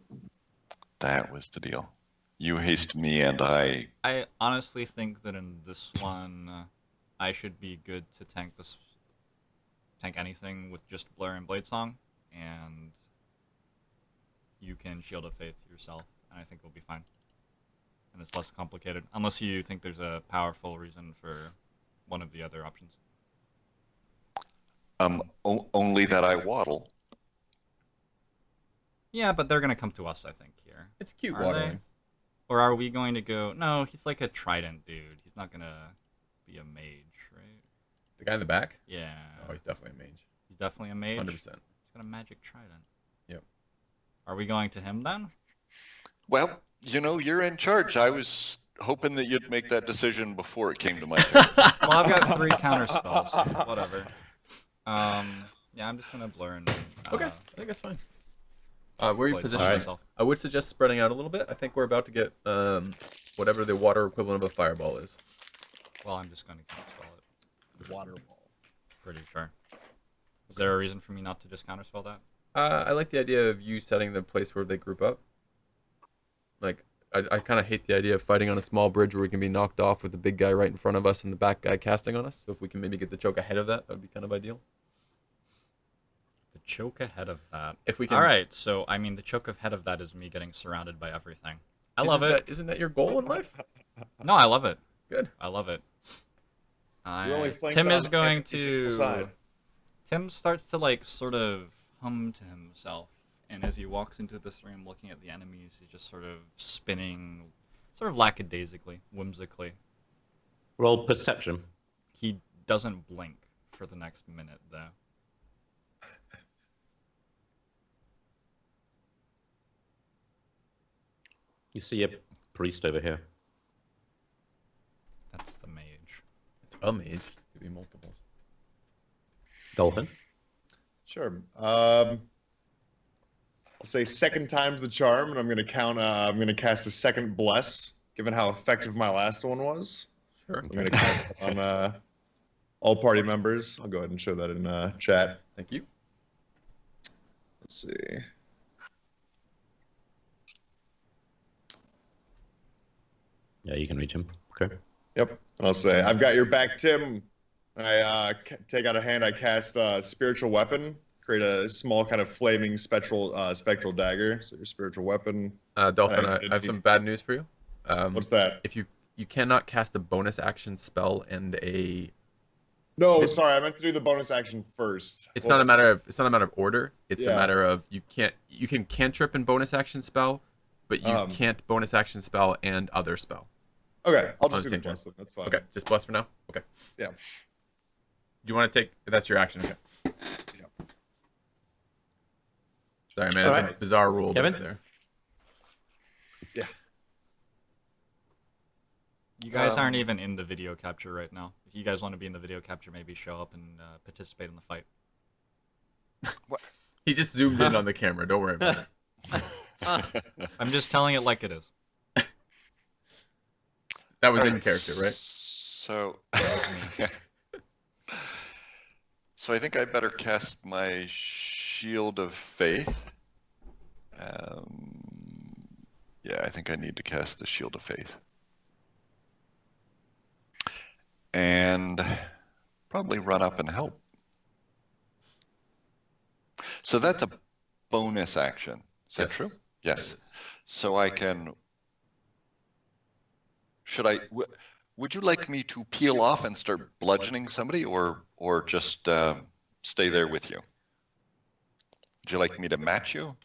That was the deal. You haste me, and I. I honestly think that in this one, I should be good to tank anything with just Blur and Blade Song, and you can Shield of Faith yourself, and I think we'll be fine. And it's less complicated, unless you think there's a powerful reason for one of the other options. Only that I waddle. Yeah, but they're gonna come to us, I think, here. It's cute Are they? waddling. Or are we going to go? No, he's like a trident dude. He's not gonna be a mage, right? The guy in the back? Yeah. Oh, he's definitely a mage. He's definitely a mage. 100%. He's got a magic trident. Yep. Are we going to him then? Well, you're in charge. I was hoping that you'd make that decision before it came to my turn. Well, I've got 3 counter spells. Whatever. Yeah, I'm just gonna blur and. Okay, I think that's fine. Where are you Blade positioned? Song Alright. myself. I would suggest spreading out a little bit. I think we're about to get whatever the water equivalent of a fireball is. Well, I'm just gonna counterspell it. Water ball. Pretty sure. Is there a reason for me not to just counterspell that? I like the idea of you setting the place where they group up. Like, I kind of hate the idea of fighting on a small bridge where we can be knocked off with the big guy right in front of us and the back guy casting on us. So if we can maybe get the choke ahead of that, that would be kind of ideal. The choke ahead of that. If we can. All right, so I mean, the choke ahead of that is me getting surrounded by everything. I love it. Isn't that your goal in life? No, I love it. Good. I love it. You're only flanked Tim on is going every single to. side. Tim starts to like sort of hum to himself, and as he walks into this room, looking at the enemies, he's just sort of spinning, sort of lackadaisically, whimsically. Roll perception. He doesn't blink for the next minute, though. You see a priest over here. That's the mage. It's a mage. Could be multiples. Dolphin? Sure. I'll say second time's the charm, and I'm gonna count. I'm gonna cast a second bless, given how effective my last one was. Sure. I'm gonna cast it on all party members. I'll go ahead and show that in chat. Thank you. Let's see. Yeah, you can reach him. Okay. Yep. And I'll say, I've got your back, Tim. I take out a hand. I cast spiritual weapon. Create a small kind of flaming spectral dagger. So your spiritual weapon. Dolphin, I have some bad news for you. What's that? If you cannot cast a bonus action spell and a No, sorry, I meant to do the bonus action first. it's not a matter of order. It's a Yeah. matter of you can cantrip and bonus action spell, but you can't bonus action spell and other spell. Okay, I'll just the do the same bless then. That's fine. Okay, just bless for now. Okay. Yeah. Do you want to take? That's your action. Okay. Yeah. Sorry, man. All It's right. a bizarre rule Kevin? there. Yeah. You guys aren't even in the video capture right now. If you guys want to be in the video capture, maybe show up and participate in the fight. He just zoomed in on the camera. Don't worry about it. I'm just telling it like it is. That was in Alright, character, right? So, so I think I better cast my Shield of Faith. Yeah, I think I need to cast the Shield of Faith. And probably run up and help. So that's a bonus action. Is that Yes. true? That Yes. is. So I can. Should I? Would you like me to peel off and start bludgeoning somebody, or just stay there with you? Would you like me to match you?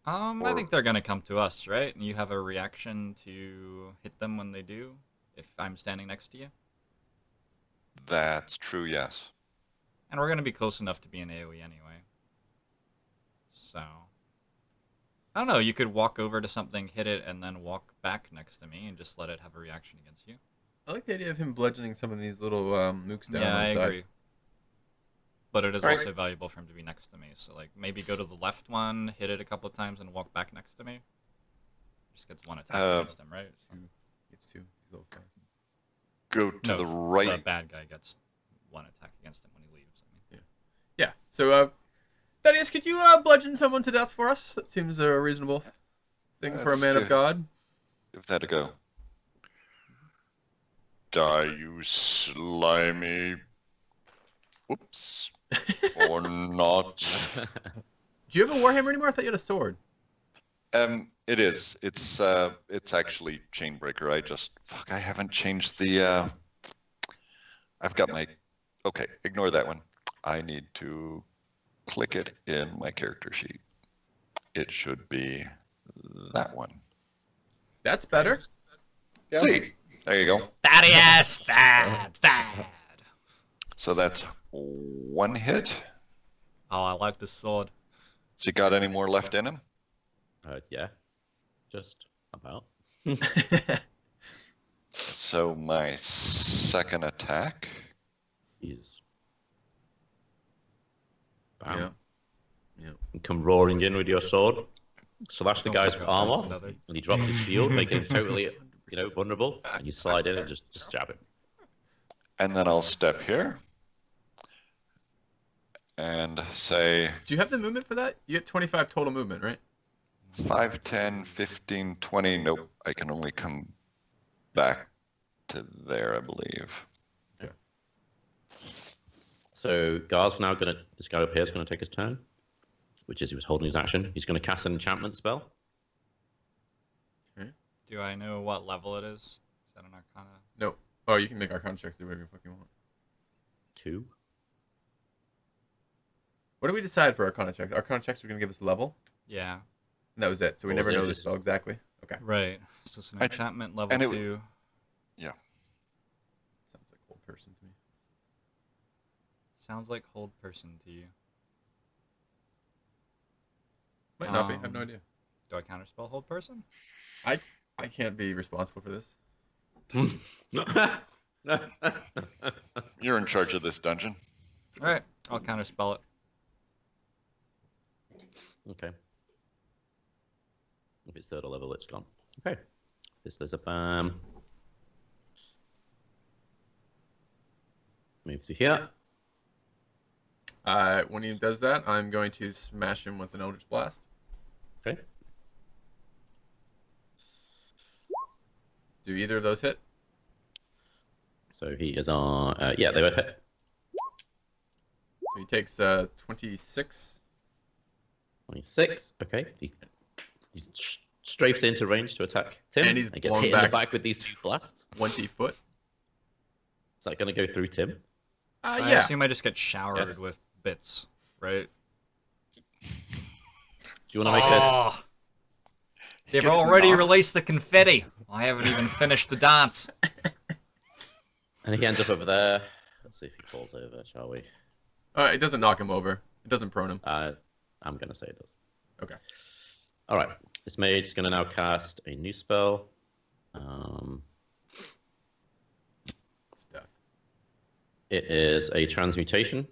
I think they're gonna come to us, right? And you have a reaction to hit them when they do, if I'm standing next to you. That's true. Yes. And we're gonna be close enough to be an AoE anyway. So I don't know, you could walk over to something, hit it, and then walk back next to me and just let it have a reaction against you. I like the idea of him bludgeoning some of these little mooks down Yeah, on I the side. agree. But it is Alright. also valuable for him to be next to me. So like maybe go to the left one, hit it a couple of times, and walk back next to me. Just gets one attack against him, right? So, It's two. He's a little far. Go to no, the right. The bad guy gets one attack against him when he leaves. I mean. Yeah. So, Thaddeus, could you bludgeon someone to death for us? That seems a reasonable thing for a Let's man do of it. God. Give that a go. Die, you slimy. Whoops. Or not. Do you have a warhammer anymore? I thought you had a sword. It is. It's actually Chainbreaker. I haven't changed the. I've got my. Okay, ignore that one. I need to click it in my character sheet. It should be that one. That's better. Yeah. See, there you go. Thaddeus! Thad! So that's one hit. Oh, I like this sword. Has he got any more left in him? Yeah. Just about. So my second attack. He's. Bam. Yeah. Yeah. And come roaring in with your sword. Slash the Sounds guy's like arm that's off, another- and he drops his shield, making him totally, vulnerable. And you slide in and just jab him. And then I'll step here. And say Do you have the movement for that? You get 25 total movement, right? 5, 10, 15, 20. Nope. I can only come back to there, I believe. So Gar's now gonna. This guy up here is gonna take his turn, which is he was holding his action. He's gonna cast an enchantment spell. Do I know what level it is? Is that an Arcana? No. Oh, you can make Arcana checks. Do whatever you fucking want. 2. What do we decide for Arcana checks? Arcana checks were going to give us level, Yeah. and that was it. So we What never was it? know the Just- spell exactly. Okay. Right. So it's an I- enchantment level and it- 2. Sounds like old person to me. Sounds like hold person to you. Might not be. I have no idea. Do I counterspell hold person? I can't be responsible for this. You're in charge of this dungeon. All right. I'll counterspell it. Okay. If it's third level, it's gone. Okay. There's a bam. Move to here. When he does that, I'm going to smash him with an Eldritch Blast. Okay. Do either of those hit? So he is on. Yeah, they both hit. So he takes 26. 26. Okay. He strafes into range to attack Tim. And he's gets blown hit in the back. back with these 2 blasts. 20 foot. Is that going to go through Tim? I Yeah. assume I just get showered Yes. with bits, right? Do you want to make a... Oh, they've Gets already knocked. released the confetti. I haven't even finished the dance. And he ends up over there. Let's see if he falls over, shall we? It doesn't knock him over. It doesn't prone him. I'm going to say it does. Okay. All right. This mage is going to now cast a new spell. It's death. It is a transmutation.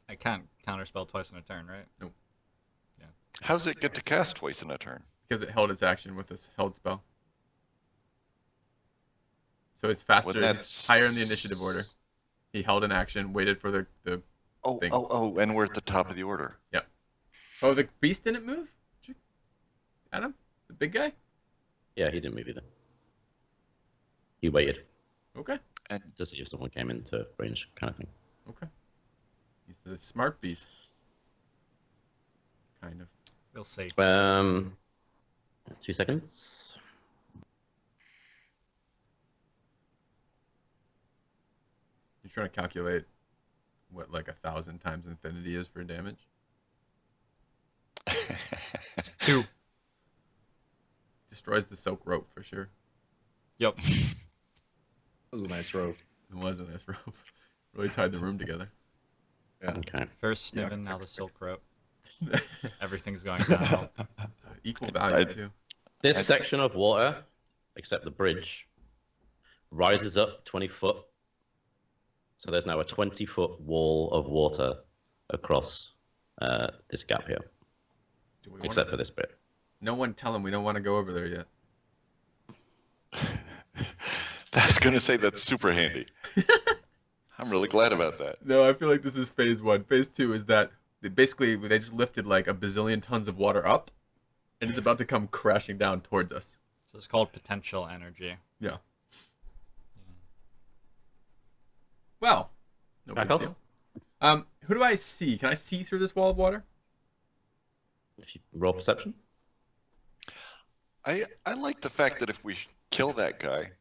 I can't counterspell twice in a turn, right? How's it get to cast twice in a turn? Because it held its action with this held spell. So it's faster. Well, It's that's- higher in the initiative order. He held an action, waited for the Oh, Thing. and we're at the top of the order. Oh, the beast didn't move? Adam? The big guy? Yeah, he didn't move either. He waited Okay. to see if someone came into range, kind of thing. Okay. He's the smart beast. Kind of. We'll see. 2 seconds. You're trying to calculate what like 1,000 times infinity is for damage? 2. Destroys the silk rope for sure. Yep. That was a nice rope. It was a nice rope. Really tied the room together. Yeah. Okay. First Yeah. Sniven, now the silk rope. Everything's going down. Equal value too. This section of water, except the bridge, rises up 20 foot. So there's now a 20-foot wall of water across this gap here, Do we except wanna... for this bit. No one tell him we don't want to go over there yet. That's gonna say that's super handy. I'm really glad about that. No, I feel like this is phase 1. Phase 2 is that they just lifted like a bazillion tons of water up, and it's about to come crashing down towards us. So it's called potential energy. Yeah. Well, no big Chakolth? deal. Who do I see? Can I see through this wall of water? If you roll perception. I like the fact that if we kill that guy,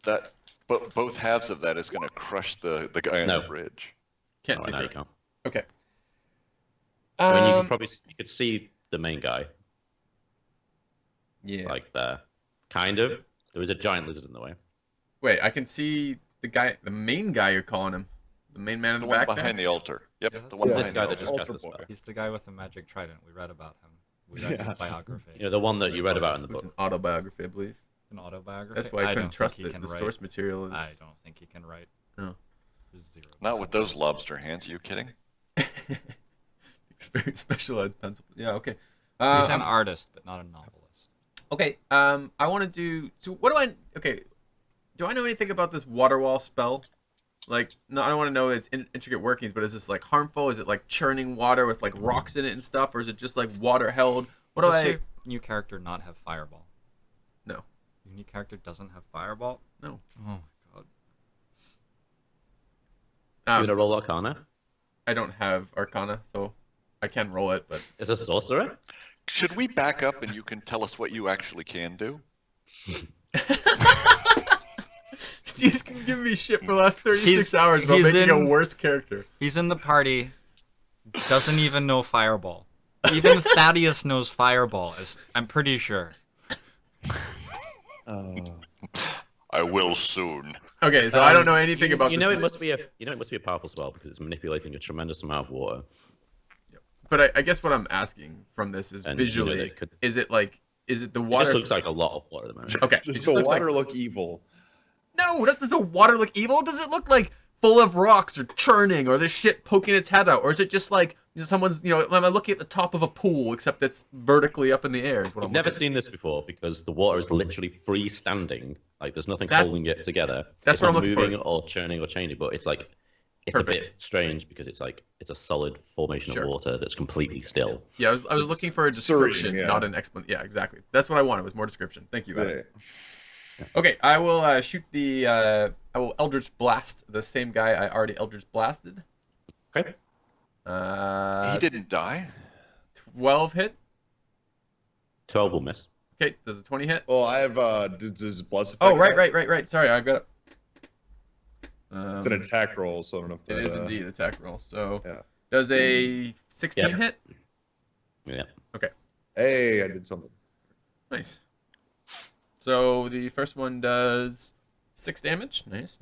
that but both halves of that is gonna crush the guy on No. the bridge. Can't Oh, see now you through. can't. Okay. I mean, you could see the main guy, Yeah. like there. Kind of. There was a giant lizard in the way. Wait, I can see the main guy you're calling him. The main man in The the one back behind there? the altar. Yep, Yeah, the one yeah. This behind guy the that just altar. cast the Ultra spell. He's the guy with the magic trident. We read about him. We read his biography. You know, the one that you read about in the It was book. an autobiography, I believe. An autobiography. That's why I couldn't don't trust think he it. can The write. source material is... I don't think he can write. No. There's 0%. Not with those lobster hands. Are you kidding? It's very specialized pencil. Yeah, okay. He's an artist, but not a novelist. Okay, I want to do... So what do I... Okay, do I know anything about this water wall spell? Like, no, I don't want to know its intricate workings, but is this, like, harmful? Is it, like, churning water with, like, rocks in it and stuff? Or is it just, like, water held? What do Does I... your new character not have fireball? No. Your new character doesn't have fireball? No. Oh my god. You gonna roll Arcana? I don't have Arcana, so I can roll it, but... Is a sorcerer? Should we back up and you can tell us what you actually can do? Steve's been giving me shit for the last 36 He's- hours about he's making a in- worse character. He's in the party, doesn't even know fireball. Even Thaddeus knows fireball, I'm pretty sure. I will soon. Okay, so I don't know anything about You this. know it must be a powerful spell because it's manipulating a tremendous amount of water. But I guess what I'm asking from this is And, visually, you know, that could- is it the It water? just looks like a lot of water at the moment. Okay, it Does just the looks water like... look evil? No, that does the water look evil? Does it look like full of rocks or churning or there's shit poking its head out? Or is it just like someone's, am I looking at the top of a pool except it's vertically up in the air is what I've I'm never looking seen this before because the water is literally freestanding. Like there's nothing That's- holding it together. that's It's what I'm not looking for. moving or churning or changing, but it's like it's a Perfect. bit strange because it's a solid formation Sure. of water that's completely still. Yeah, I was It's looking for a serene, description, yeah. not an explanation. Yeah, exactly. That's what I wanted was more description. Thank you, Adam. Yeah. Okay, I will shoot the... I will Eldritch Blast the same guy I already Eldritch Blasted. Okay. He didn't die. 12 hit. 12 will miss. Okay, does a 20 hit? Well, I have does bless effect. Oh, right. Sorry, I've got it. It's an attack roll, so I don't know if It that, is indeed attack roll. So, yeah. does a 16 Yeah. hit? Yeah. Okay, Hey, I did something. nice. So the first one does 6 damage. Nice.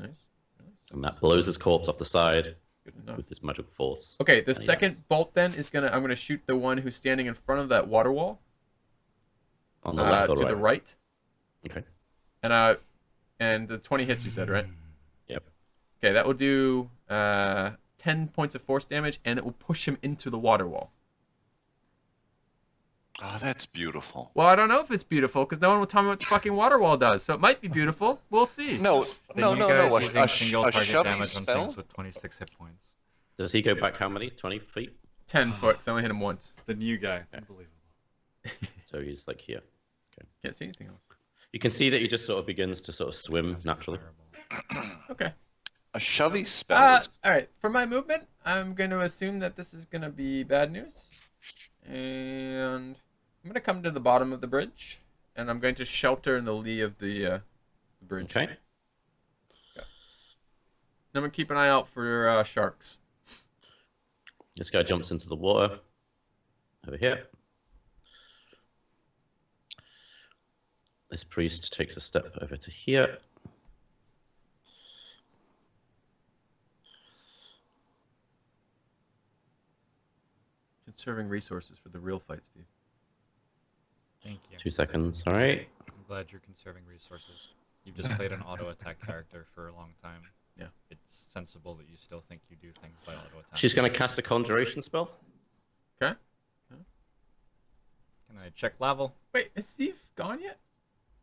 And that blows his corpse off the side Good enough. with this magic force. Okay, the And he second dies. bolt then is I'm gonna shoot the one who's standing in front of that water wall. On the left or to right? the right. Okay. And the 20 hits you said, right? Yep. Okay, that will do 10 points of force damage, and it will push him into the water wall. Oh, that's beautiful. Well, I don't know if it's beautiful because no one will tell me what the fucking water wall does. So it might be beautiful. We'll see. No. Using A single target shovey damage on spell? things with 26 hit points. Does he go back how many? 20 feet? 10 foot. Cause I only hit him once. The new guy. Unbelievable. So he's like here. Can't see anything else. You can see that he just sort of begins to sort of swim naturally. Okay. A shovey spell is All right. For my movement, I'm going to assume that this is going to be bad news, and I'm going to come to the bottom of the bridge, and I'm going to shelter in the lee of the bridge. Okay. I'm going to keep an eye out for sharks. This guy jumps into the water over here. This priest takes a step over to here. Conserving resources for the real fight, Steve. Thank you. 2 seconds, all right. I'm glad you're conserving resources. You've just played an auto attack character for a long time. Yeah. It's sensible that you still think you do things by auto attack. She's going to cast a conjuration spell. Okay. Can I check level? Wait, is Steve gone yet?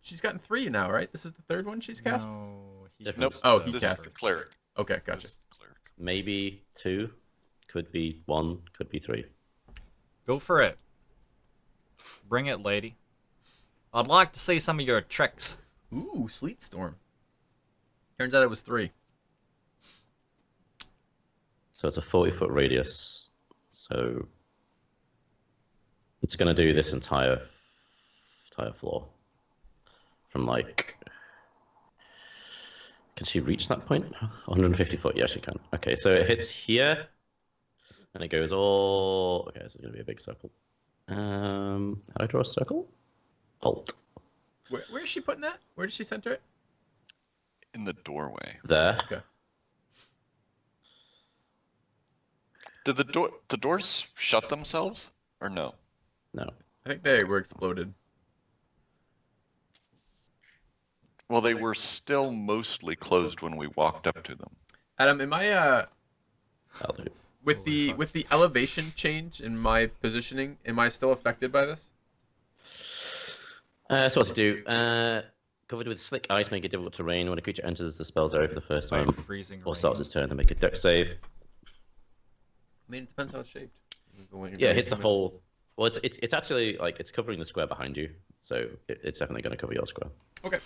She's gotten 3 now, right? This is the third one she's cast? No. Different. Nope. Oh, he this cast is the it. cleric. Okay, This gotcha. is the cleric. Maybe 2. Could be 1. Could be 3. Go for it. Bring it, lady. I'd like to see some of your tricks. Ooh, Sleet Storm. Turns out it was 3. So it's a 40-foot radius. So it's going to do this entire floor. From like... Can she reach that point? 150 foot? Yeah, she can. Okay, so it hits here. And it goes all... Okay, this is going to be a big circle. How do I draw a circle? Alt. Where is she putting that? Where did she center it? In the doorway. There. Okay. Did the doors shut themselves or no? No. I think they were exploded. Well, they were still mostly closed when we walked up to them. Adam, am I That'll do. with the elevation change in my positioning, am I still affected by this? So what to do? Covered with slick ice, make it difficult terrain. When a creature enters the spell's area for the first By time freezing or rain. starts its turn, to make a dex save. I mean, it depends how it's shaped. Yeah, it hits the whole. Well, it's actually like it's covering the square behind you, so it's definitely going to cover your square. Okay.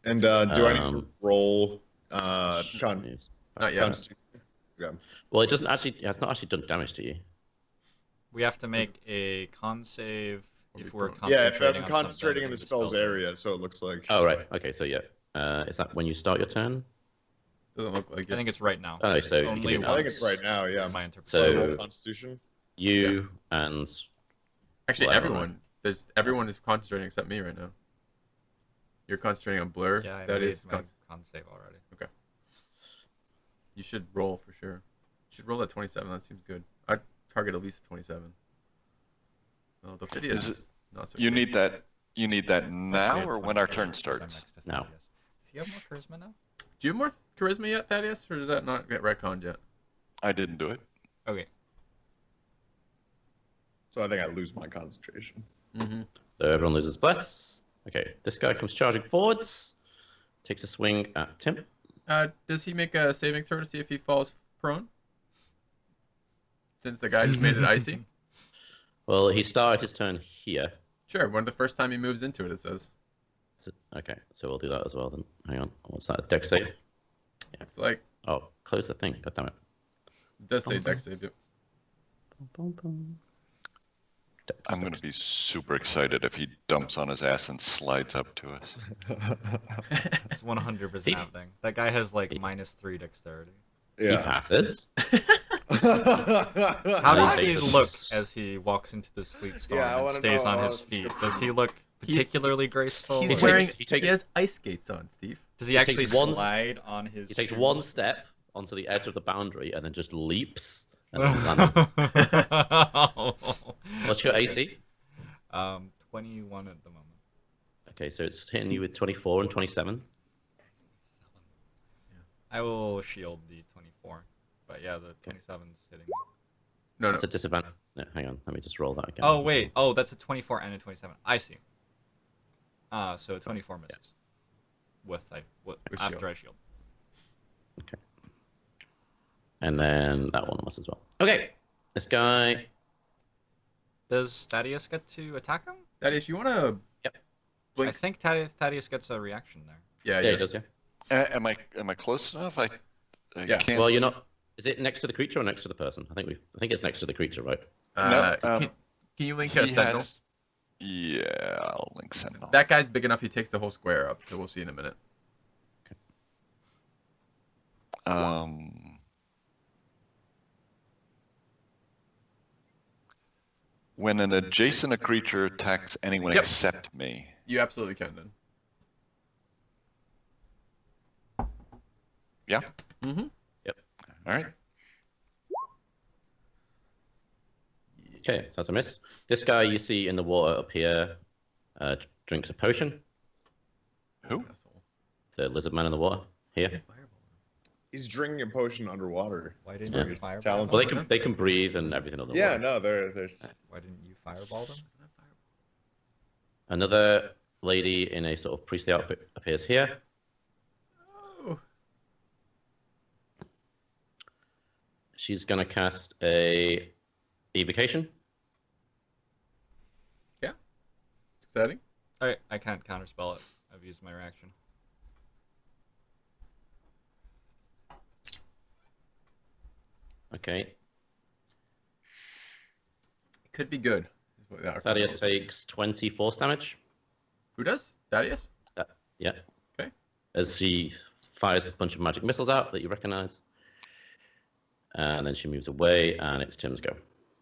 And do I need to roll Not yet. Constitution? Okay. Well, it has not actually done damage to you. We have to make a con save if we're Yeah, concentrating if I'm on concentrating something in the spell's area, so it looks like. Oh right, okay, so yeah. Is that when you start your turn? Doesn't look like it. I think it's right now. Oh, so you can only do I think once it's right now, yeah. in my So- interpretation. Roll Constitution. You and Actually, Well, I don't everyone. Everyone is concentrating except me right now. You're concentrating on Blur. Yeah, I that made is. my con save already. You should roll for sure. You should roll at 27. That seems good. I'd target at least a 27. Well, Dolphidius Is is not so You good. need that. You need that now, Actually, or at when our 28, turn because I'm starts. next to Now. Thaddeus. Does he have more charisma now? Do you have more charisma yet, Thaddeus, or does that not get retconned yet? I didn't do it. Okay. So I think I lose my concentration. Mm-hmm. so everyone loses bless. Okay, this guy comes charging forwards, takes a swing at Tim. Does he make a saving throw to see if he falls prone? Since the guy just made it icy? Well, he started his turn here. Sure, when the first time he moves into it, it says. Okay, so we'll do that as well then. Hang on, what's that? Dex save? It's like, Oh, close the thing. God damn it. it does say dex save. Yep. Boom, boom. I'm going to be super excited if he dumps on his ass and slides up to us. It's 100% happening. That guy has like -3 dexterity. He passes. How does he Takes look us- as he walks into the sleet storm Yeah, I and wanna stays know on how his it's feet? gonna Does he look particularly graceful? He's takes- or wearing. he takes- He has ice skates on, Steve. does he he actually takes one- slide on his? He takes shoes? one step onto the edge of the boundary and then just leaps. And then lands. What's your AC? 21 at the moment. Okay, so it's hitting you with 24 and 27. I will shield the 24, but yeah, the 27's hitting me. No, no. That's a disadvantage. No, hang on, let me just roll that again. Oh wait, oh that's a 24 and a 27. I see. So 24 misses. With after shield. I shield. Okay. And then that one must as well. Okay, this guy. Does Thaddeus get to attack him? Thaddeus, you want to Yep. blink? I think Thaddeus gets a reaction there. Yeah, Yeah, yes. he does, yeah. Am I close enough? I Yeah. can't. Well, you're not. Is it next to the creature or next to the person? I think it's next to the creature, right? No, Can you link a he sentinel? has. Yeah, I'll link Sentinel. That guy's big enough. He takes the whole square up. So we'll see in a minute. When an adjacent creature attacks anyone Yep. except me. You absolutely can then. Yeah. Mm-hmm. All right. Okay, so that's a miss. This guy you see in the water up here drinks a potion. Who? The lizard man in the water here. He's drinking a potion underwater. Why didn't Yeah. you fireball Talented. Well, them? they can breathe and everything on the Yeah, water. no, there's. Why didn't you fireball them? Another lady in a sort of priestly outfit appears here. Oh. She's gonna cast a evocation. Yeah. It's exciting. I can't counterspell it. I've used my reaction. Okay. It could be good. is what that Thaddeus arcana takes 20 force damage. Who does? Thaddeus? Yeah. Okay. As she fires a bunch of magic missiles out that you recognize. And then she moves away, and it's Tim's go.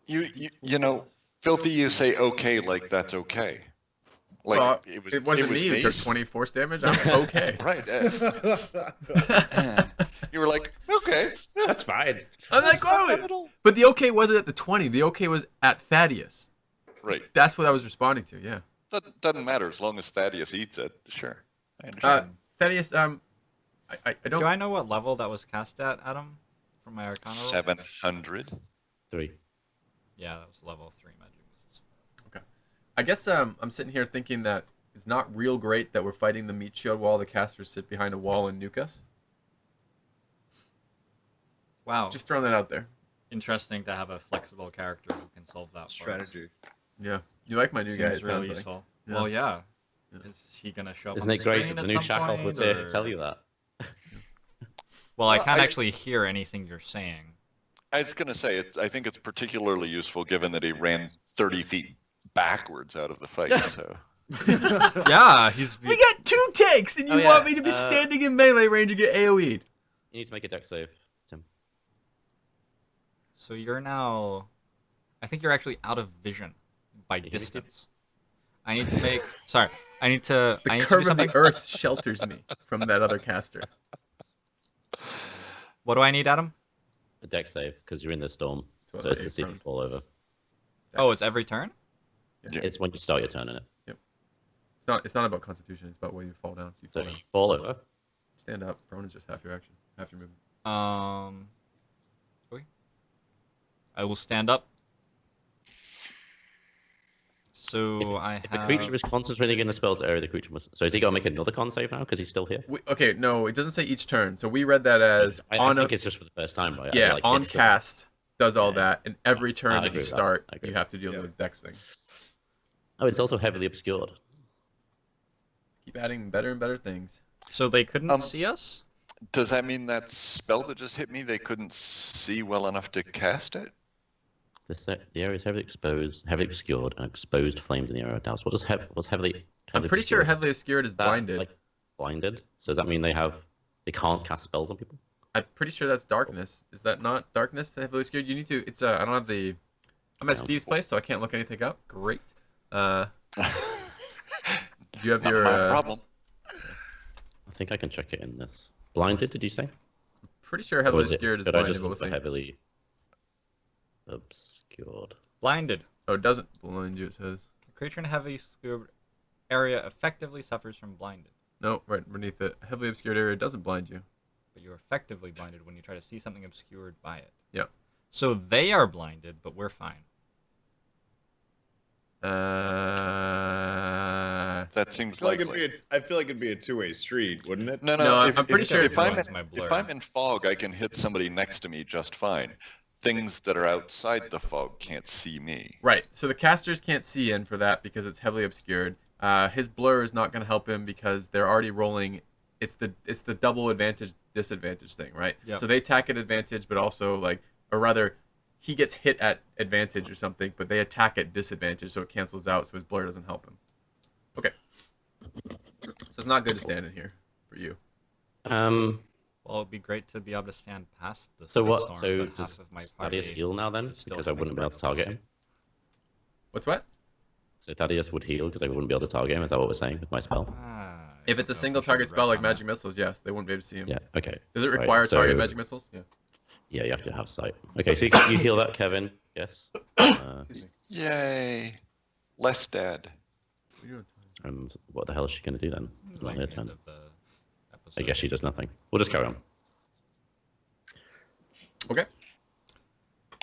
You know, Filthy, you say okay like that's okay. Like Well, it it was wasn't me who took 20 force damage. I'm okay. Right. You were like, okay. That's fine. I'm like, oh, but the okay wasn't at the 20. The okay was at Thaddeus. Right. That's what I was responding to. Yeah. That doesn't matter as long as Thaddeus eats it. Sure. I understand. Thaddeus, I don't. Do I know what level that was cast at, Adam? From my Arcana roll? 700. 3. Yeah, that was level 3 magic missiles. Okay. I guess I'm sitting here thinking that it's not real great that we're fighting the meat shield while the casters sit behind a wall and nuke us. Wow. Just throwing that out there. Interesting to have a flexible character who can solve that for us. Strategy. Yeah. You like my new guy, Seems it really sounds like. useful. Yeah. Well, yeah. Yeah. Is he gonna show up? Isn't on it the great screen that at the new some Chakolth point, was here to or- tell you that? Well, I Well, can't I- actually hear anything you're saying. I was going to say, I think it's particularly useful given that he ran 30 feet backwards out of the fight. So Yeah, he's. We got 2 takes, and you Oh, yeah, want me to be standing in melee range and get AoE'd. You need to make a dex save, Tim. So you're now. I think you're actually out of vision by You hear me? distance. I need to make. Sorry, I need to. The I need to do curve of something. the earth shelters me from that other caster. What do I need, Adam? A dex save, because you're in the storm. Well, So it's yeah, to see if prone. you fall over. Oh, it's every turn. Yeah. It's when you start your turn in it. It's not about constitution. It's about where you fall down. So you So fall you down. fall over. Stand up. Prone is just half your action, half your movement. Okay. I will stand up. So If the creature is concentrating in the spell's area, the creature must. So is he got to make another con save now because he's still here? Okay, no, it doesn't say each turn. So we read that as I on think a it's just for the first time, right? yeah Like, on hits the- cast does all Yeah. that, and every turn I that agree you with that. start, I agree you with have to deal Yeah. with dex thing. Oh, it's also heavily obscured. Keep adding better and better things. So they couldn't Um, see us. Does that mean that spell that just hit me, they couldn't see well enough to cast it? The area is heavily exposed, heavily obscured, and exposed flames in the area douse. What's heavily I'm pretty sure obscured? heavily obscured is That, blinded. like, blinded? So does that mean they can't cast spells on people? I'm pretty sure that's darkness. Is that not darkness? Heavily obscured. You need to. It's I don't have the. I'm at Yeah. Steve's place, so I can't look anything up. Great. Do you have Not your? my problem. I think I can check it in this. Blinded? Did you say? Pretty sure Or heavily is it- obscured is Did I blinded. just But we'll look for see. heavily obscured? Blinded. Oh, it doesn't blind you. It says. A creature in a heavily obscured area effectively suffers from blinded, No, right beneath it. Heavily obscured area doesn't blind you. but you're effectively blinded when you try to see something obscured by it. Yeah. So they are blinded, but we're fine. That seems I feel like likely. I feel like it'd be a two-way street, wouldn't it? No, No, if, I'm pretty sure if, it I'm, blinds my blur. if I'm in fog, I can hit somebody next to me just fine. Things that are outside the fog can't see me. Right. So the casters can't see in for that because it's heavily obscured. His blur is not going to help him because they're already rolling. It's the double advantage disadvantage thing, right? Yep. So they attack at advantage, but also or rather, he gets hit at advantage or something, but they attack at disadvantage, so it cancels out. So his blur doesn't help him. Okay. So it's not good to stand in here for you. Well, it'd be great to be able to stand past the So what? storm, So but half does of my Thaddeus party heal now then? is still Because I wouldn't be able to target him. What's what? So Thaddeus would heal because I wouldn't be able to target him. Is that what we're saying with my spell? If it's a single target spell like magic missiles, yes, they wouldn't be able to see him. Yeah. Okay. Does it Right, require so- target magic missiles? Yeah. Yeah, you have to have sight. Okay, so you heal that, Kevin. Yes. Excuse me. Yay. Less dead. What are you doing? And what the hell is she going to do then? It's not Like her the turn. end of the episode. I guess she does nothing. We'll just carry on. Okay.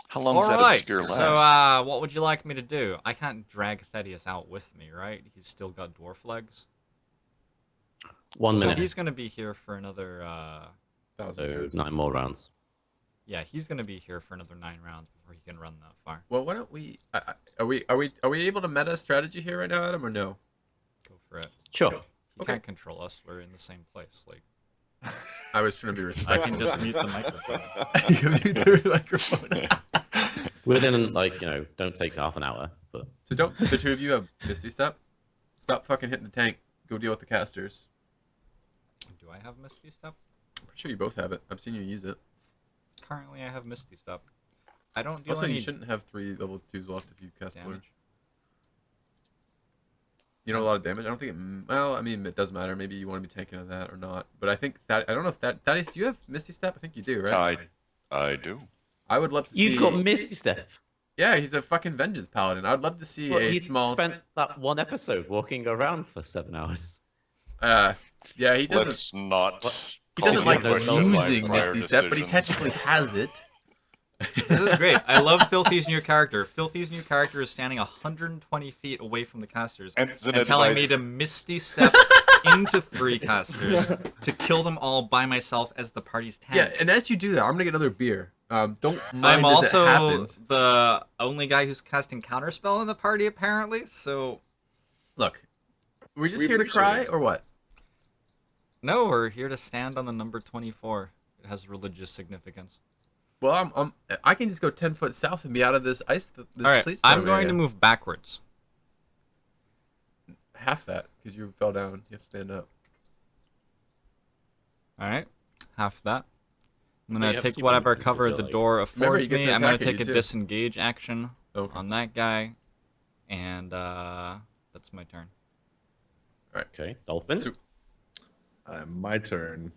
How long All does that right. obscure last? So, what would you like me to do? I can't drag Thaddeus out with me, right? He's still got dwarf legs. 1 So minute. he's gonna be here for another. 1,000 So turns. 9 more rounds. Yeah, he's gonna be here for another 9 rounds before he can run that far. Well, why don't we? Are we able to meta strategy here right now, Adam, or no? Go for it. Sure. He Okay. can't control us. We're in the same place. Like, I was trying to be I respectful. can just mute the microphone. You can mute the microphone. Within, don't take half an hour, but So don't the two of you have Misty Step? Stop fucking hitting the tank. Go deal with the casters. Do I have Misty Step? I'm pretty sure you both have it. I've seen you use it. Currently, I have Misty Step. I don't deal Also, any you shouldn't have 3 level 2s left if you cast Blur. damage. You know a lot of damage. I don't think well, I mean, it does matter. Maybe you want to be taking on that or not. But I think that I don't know if Thaddeus, do you have Misty Step? I think you do, right? I do. I would love to see. you've got Misty Step. Yeah, he's a fucking vengeance paladin. I'd love to see Well, a he small. spent that one episode walking around for 7 hours. Yeah, he doesn't. Let's not. He call doesn't into like question my using prior Misty Step, but he decisions. technically has it. This is great. I love Filthy's new character. Filthy's new character is standing 120 feet away from the casters And and telling me to Misty Step into 3 casters to kill them all by myself as the party's tank. Yeah, and as you do that, I'm gonna get another beer. Don't mind I'm as it also happens. the only guy who's casting counterspell in the party, apparently. So, Look, we're just We here to appreciate cry, it. or what? no, we're here to stand on the number 24. It has religious significance. Well, I can just go 10 foot south and be out of this ice. This All right, sleet I'm storm going area. to move backwards. half that because you fell down. You have to stand up. All right, half that. I'm you gonna have take to whatever keep cover moving the because door Remember, affords he gets me. to I'm gonna attack take you a too. disengage action Okay. on that guy, and that's my turn. Okay, Dolphin. So- My turn.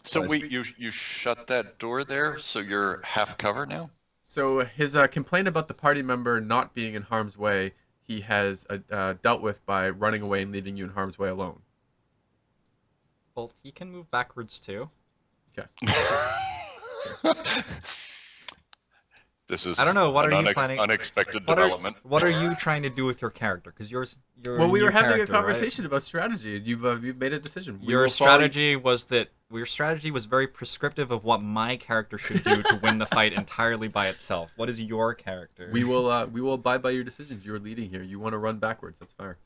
So I wait, see. you shut that door there, so you're half cover now? So his complaint about the party member not being in harm's way, he has dealt with by running away and leaving you in harm's way alone. Well, he can move backwards too. This is I don't know, what an are you planning- unexpected What development. What are you trying to do with your character? Because you're Well, we new were having character, a right? conversation about strategy. You've made a decision. We Your will follow- strategy was that your strategy was very prescriptive of what my character should do to win the fight entirely by itself. What is your character? We will abide by your decisions. You're leading here. You want to run backwards. That's fair.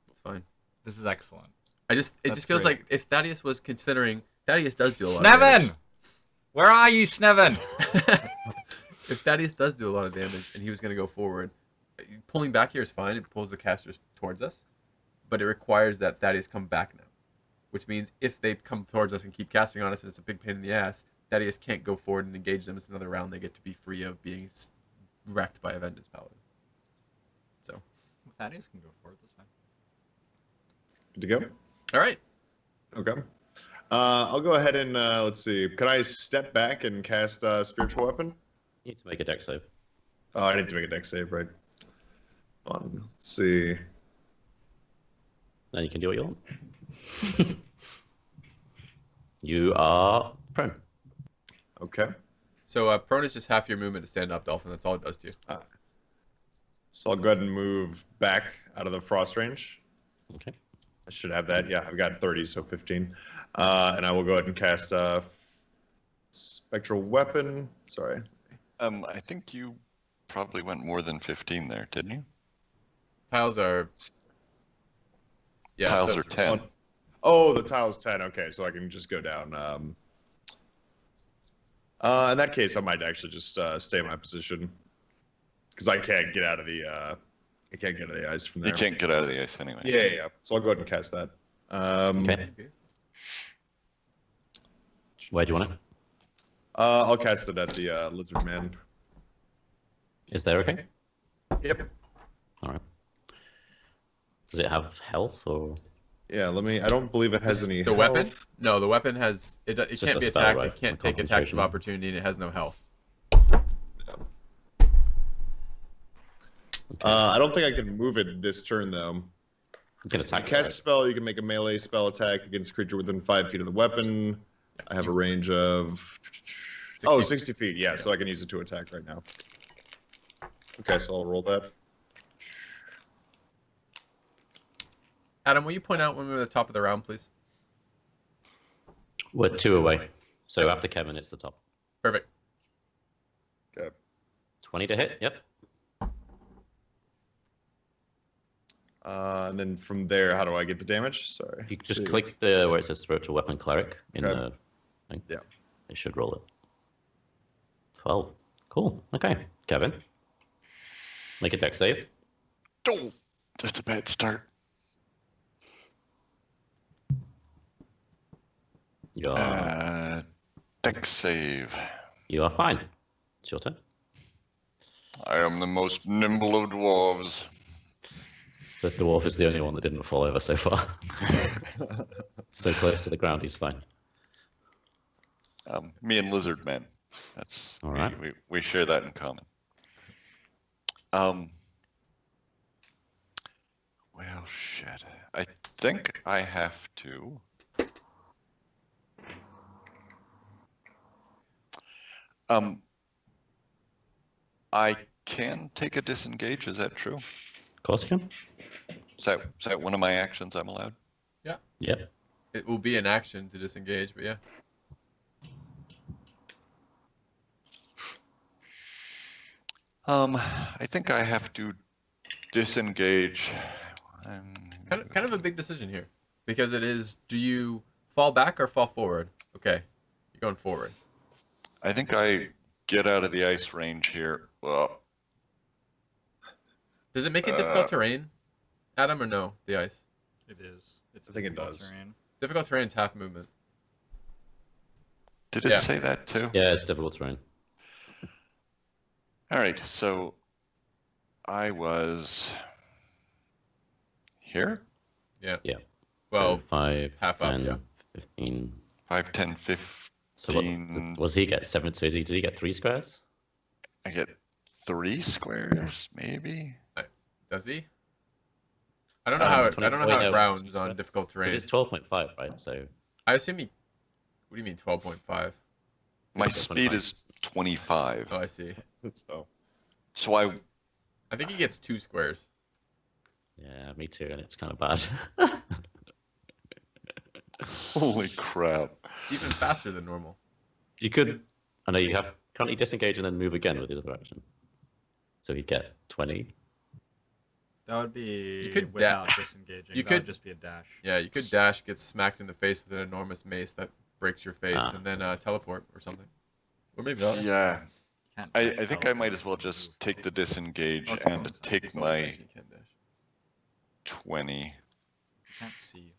That's fine. This is excellent. It That's just feels great. like if Thaddeus was considering Thaddeus does do a lot of damage. Snevin! Where are you, Snevin? If Thaddeus does do a lot of damage and he was going to go forward, pulling back here is fine. It pulls the casters towards us. But it requires that Thaddeus come back now. Which means if they come towards us and keep casting on us and it's a big pain in the ass, Thaddeus can't go forward and engage them. It's another round they get to be free of being wrecked by a Vengeance Paladin. So. Thaddeus can go forward this time. Good to go? All right. Okay. I'll go ahead and, let's see. Can I step back and cast Spiritual Weapon? You need to make a deck save. Oh, I need to make a deck save, right? Let's see. Then you can do what you want. You are prone. Okay. So prone is just half your movement to stand up, Dolphin. That's all it does to you. So I'll go ahead and move back out of the frost range. Okay. I should have that. Yeah, I've got 30, so 15. And I will go ahead and cast Spectral Weapon. Sorry. I think you probably went more than 15 there, didn't you? Tiles are... Yeah, Tiles so are 10. Oh, the tile's 10. Okay, so I can just go down. In that case, I might actually just stay in my position. Because I can't get out of the... I can't get out of the ice from there. You can't get out of the ice anyway. Yeah. So I'll go ahead and cast that. Okay. Where do you want it? I'll cast it at the Lizard Man. Is there okay? Yep. All right. Does it have health or? Yeah, let me... I don't believe it has any The health. weapon? No, the weapon has... It just can't a be spell, attacked. right? It can't A take attacks of concentration. opportunity, and it has no health. I don't think I can move it this turn, though. You can attack. Cast a spell, you can make a melee spell attack against a creature within 5 feet of the weapon. I have a range of... 60 feet. Yeah, so I can use it to attack right now. Okay, so I'll roll that. Adam, will you point out when we're at the top of the round, please? We're 2 away. So after Kevin, it's the top. Perfect. Okay. 20 to hit. Yep. And then from there, how do I get the damage? Sorry. You just See. click the where it says Spiritual Weapon Cleric in Okay. the thing. Yeah. It should roll it. 12. Cool. Okay. Kevin. Make a deck save. Oh, that's a bad start. Deck save. You are fine. It's your turn. I am the most nimble of dwarves. The dwarf is the only one that didn't fall over so far. So close to the ground, he's fine. Me and Lizard Man. That's All right. we share that in common. Well, shit. I think I have to. I can take a disengage. Is that true? Of course you can. Is that one of my actions I'm allowed? Yep. It will be an action to disengage, but yeah. I think I have to disengage. Kind of a big decision here. Because it is, do you fall back or fall forward? Okay. You're going forward. I think I get out of the ice range here. Well, Does it make it difficult terrain, Adam, or no, the ice? It is. It's I think it difficult does. terrain. Difficult terrain's half movement. did it Yeah. say that too? Yeah, it's difficult terrain. All right, so I was here? Yeah. Yeah. Well, So 5, half up, 10, yeah. 15. 5, 10, So what, 15. was he get 7? So did he get 3 squares? I get 3 squares, maybe? does he? I don't know how it, I don't know how it rounds on Because difficult terrain. it's 12.5, right? So I assume he. What do you mean 12.5? My Okay, speed 25. is 25. Oh, I see. So, So I I think he gets 2 squares. yeah, me too, and it's kind of bad. holy crap. It's even faster than normal. You could, I know you have. Can't you disengage and then move again with the other action? So he'd get 20. That would be You could without disengaging. you that could- would just be a dash. Yeah, you could dash, get smacked in the face with an enormous mace that breaks your face, and then teleport or something. Or maybe not. Yeah. Can't I dash think out I might or as well move just take the disengage Oh, it's and bonus. take It's my bonus action, you can't dash. 20. Can't see.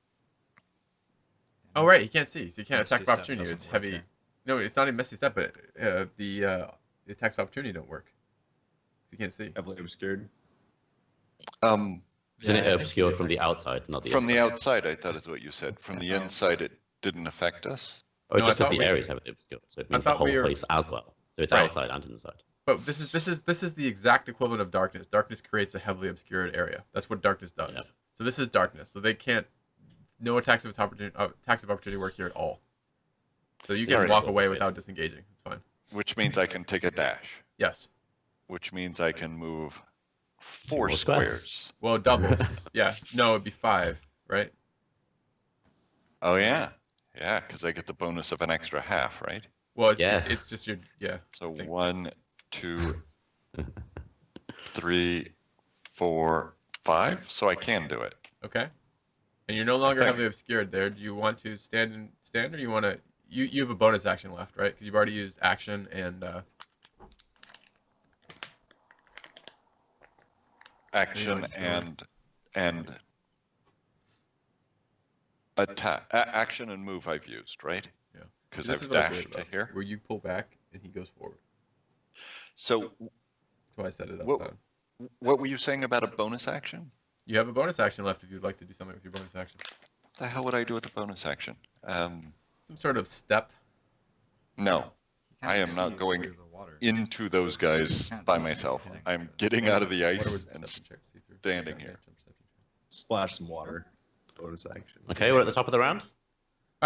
Oh right, you can't see, so you can't Misty attack of Step opportunity. doesn't It's work heavy. here. No, it's not even Misty Step, but the attacks of opportunity don't work. You can't see. Heavily obscured. Um, Isn't Yeah, it I think obscured the from the attacks of outside, not the from inside? the outside, I thought is what you said. From the Oh. inside, it didn't affect us. Oh, it No, just I says thought the we- area is heavily obscured, so it means the thought we whole were- place as well. So it's Right. outside and inside. But this is the exact equivalent of darkness. Darkness creates a heavily obscured area. That's what darkness does. Yeah. So this is darkness. So they can't. No attacks of opportunity work here at all. So you can Very walk cool. away without disengaging. It's fine. Which means I can take a dash. Yes. Which means I can move Four 4 squares. squares. Well, it doubles. Yeah. No, it'd be 5, right? Oh yeah, yeah, because I get the bonus of an extra half, right? Well, it's, Yeah. it's just your So Think. 1, 2, 3, 4, 5. So I can do it. Okay. And you're no longer think- heavily obscured there. Do you want to stand, or you want to? You have a bonus action left, right? Because you've already used action and Action just go and attack. Action and move I've used, right? Yeah. Because this I've is what I was dashed worried to about, here. where you pull back and he goes forward. So That's why I set it up. What- what were you saying about a bonus action? You have a bonus action left if you'd like to do something with your bonus action. What the hell would I do with a bonus action? Some sort of step. No, Can't I am see not going through the water. into those guys Can't by see myself. anything. I'm getting out of the What ice was and perception check? See through? standing Yeah, here. action, perception check. Splash some water. Bonus action. Okay, we're at the top of the round. All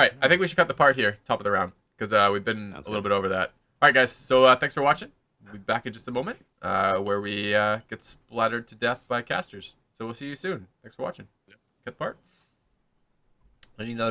right, I think we should cut the part here, top of the round, because we've been Sounds a little good. bit over that. All right, guys. So thanks for watching. We'll be back in just a moment, where we get splattered to death by casters. So we'll see you soon. Thanks for watching. Cut the part. I need another.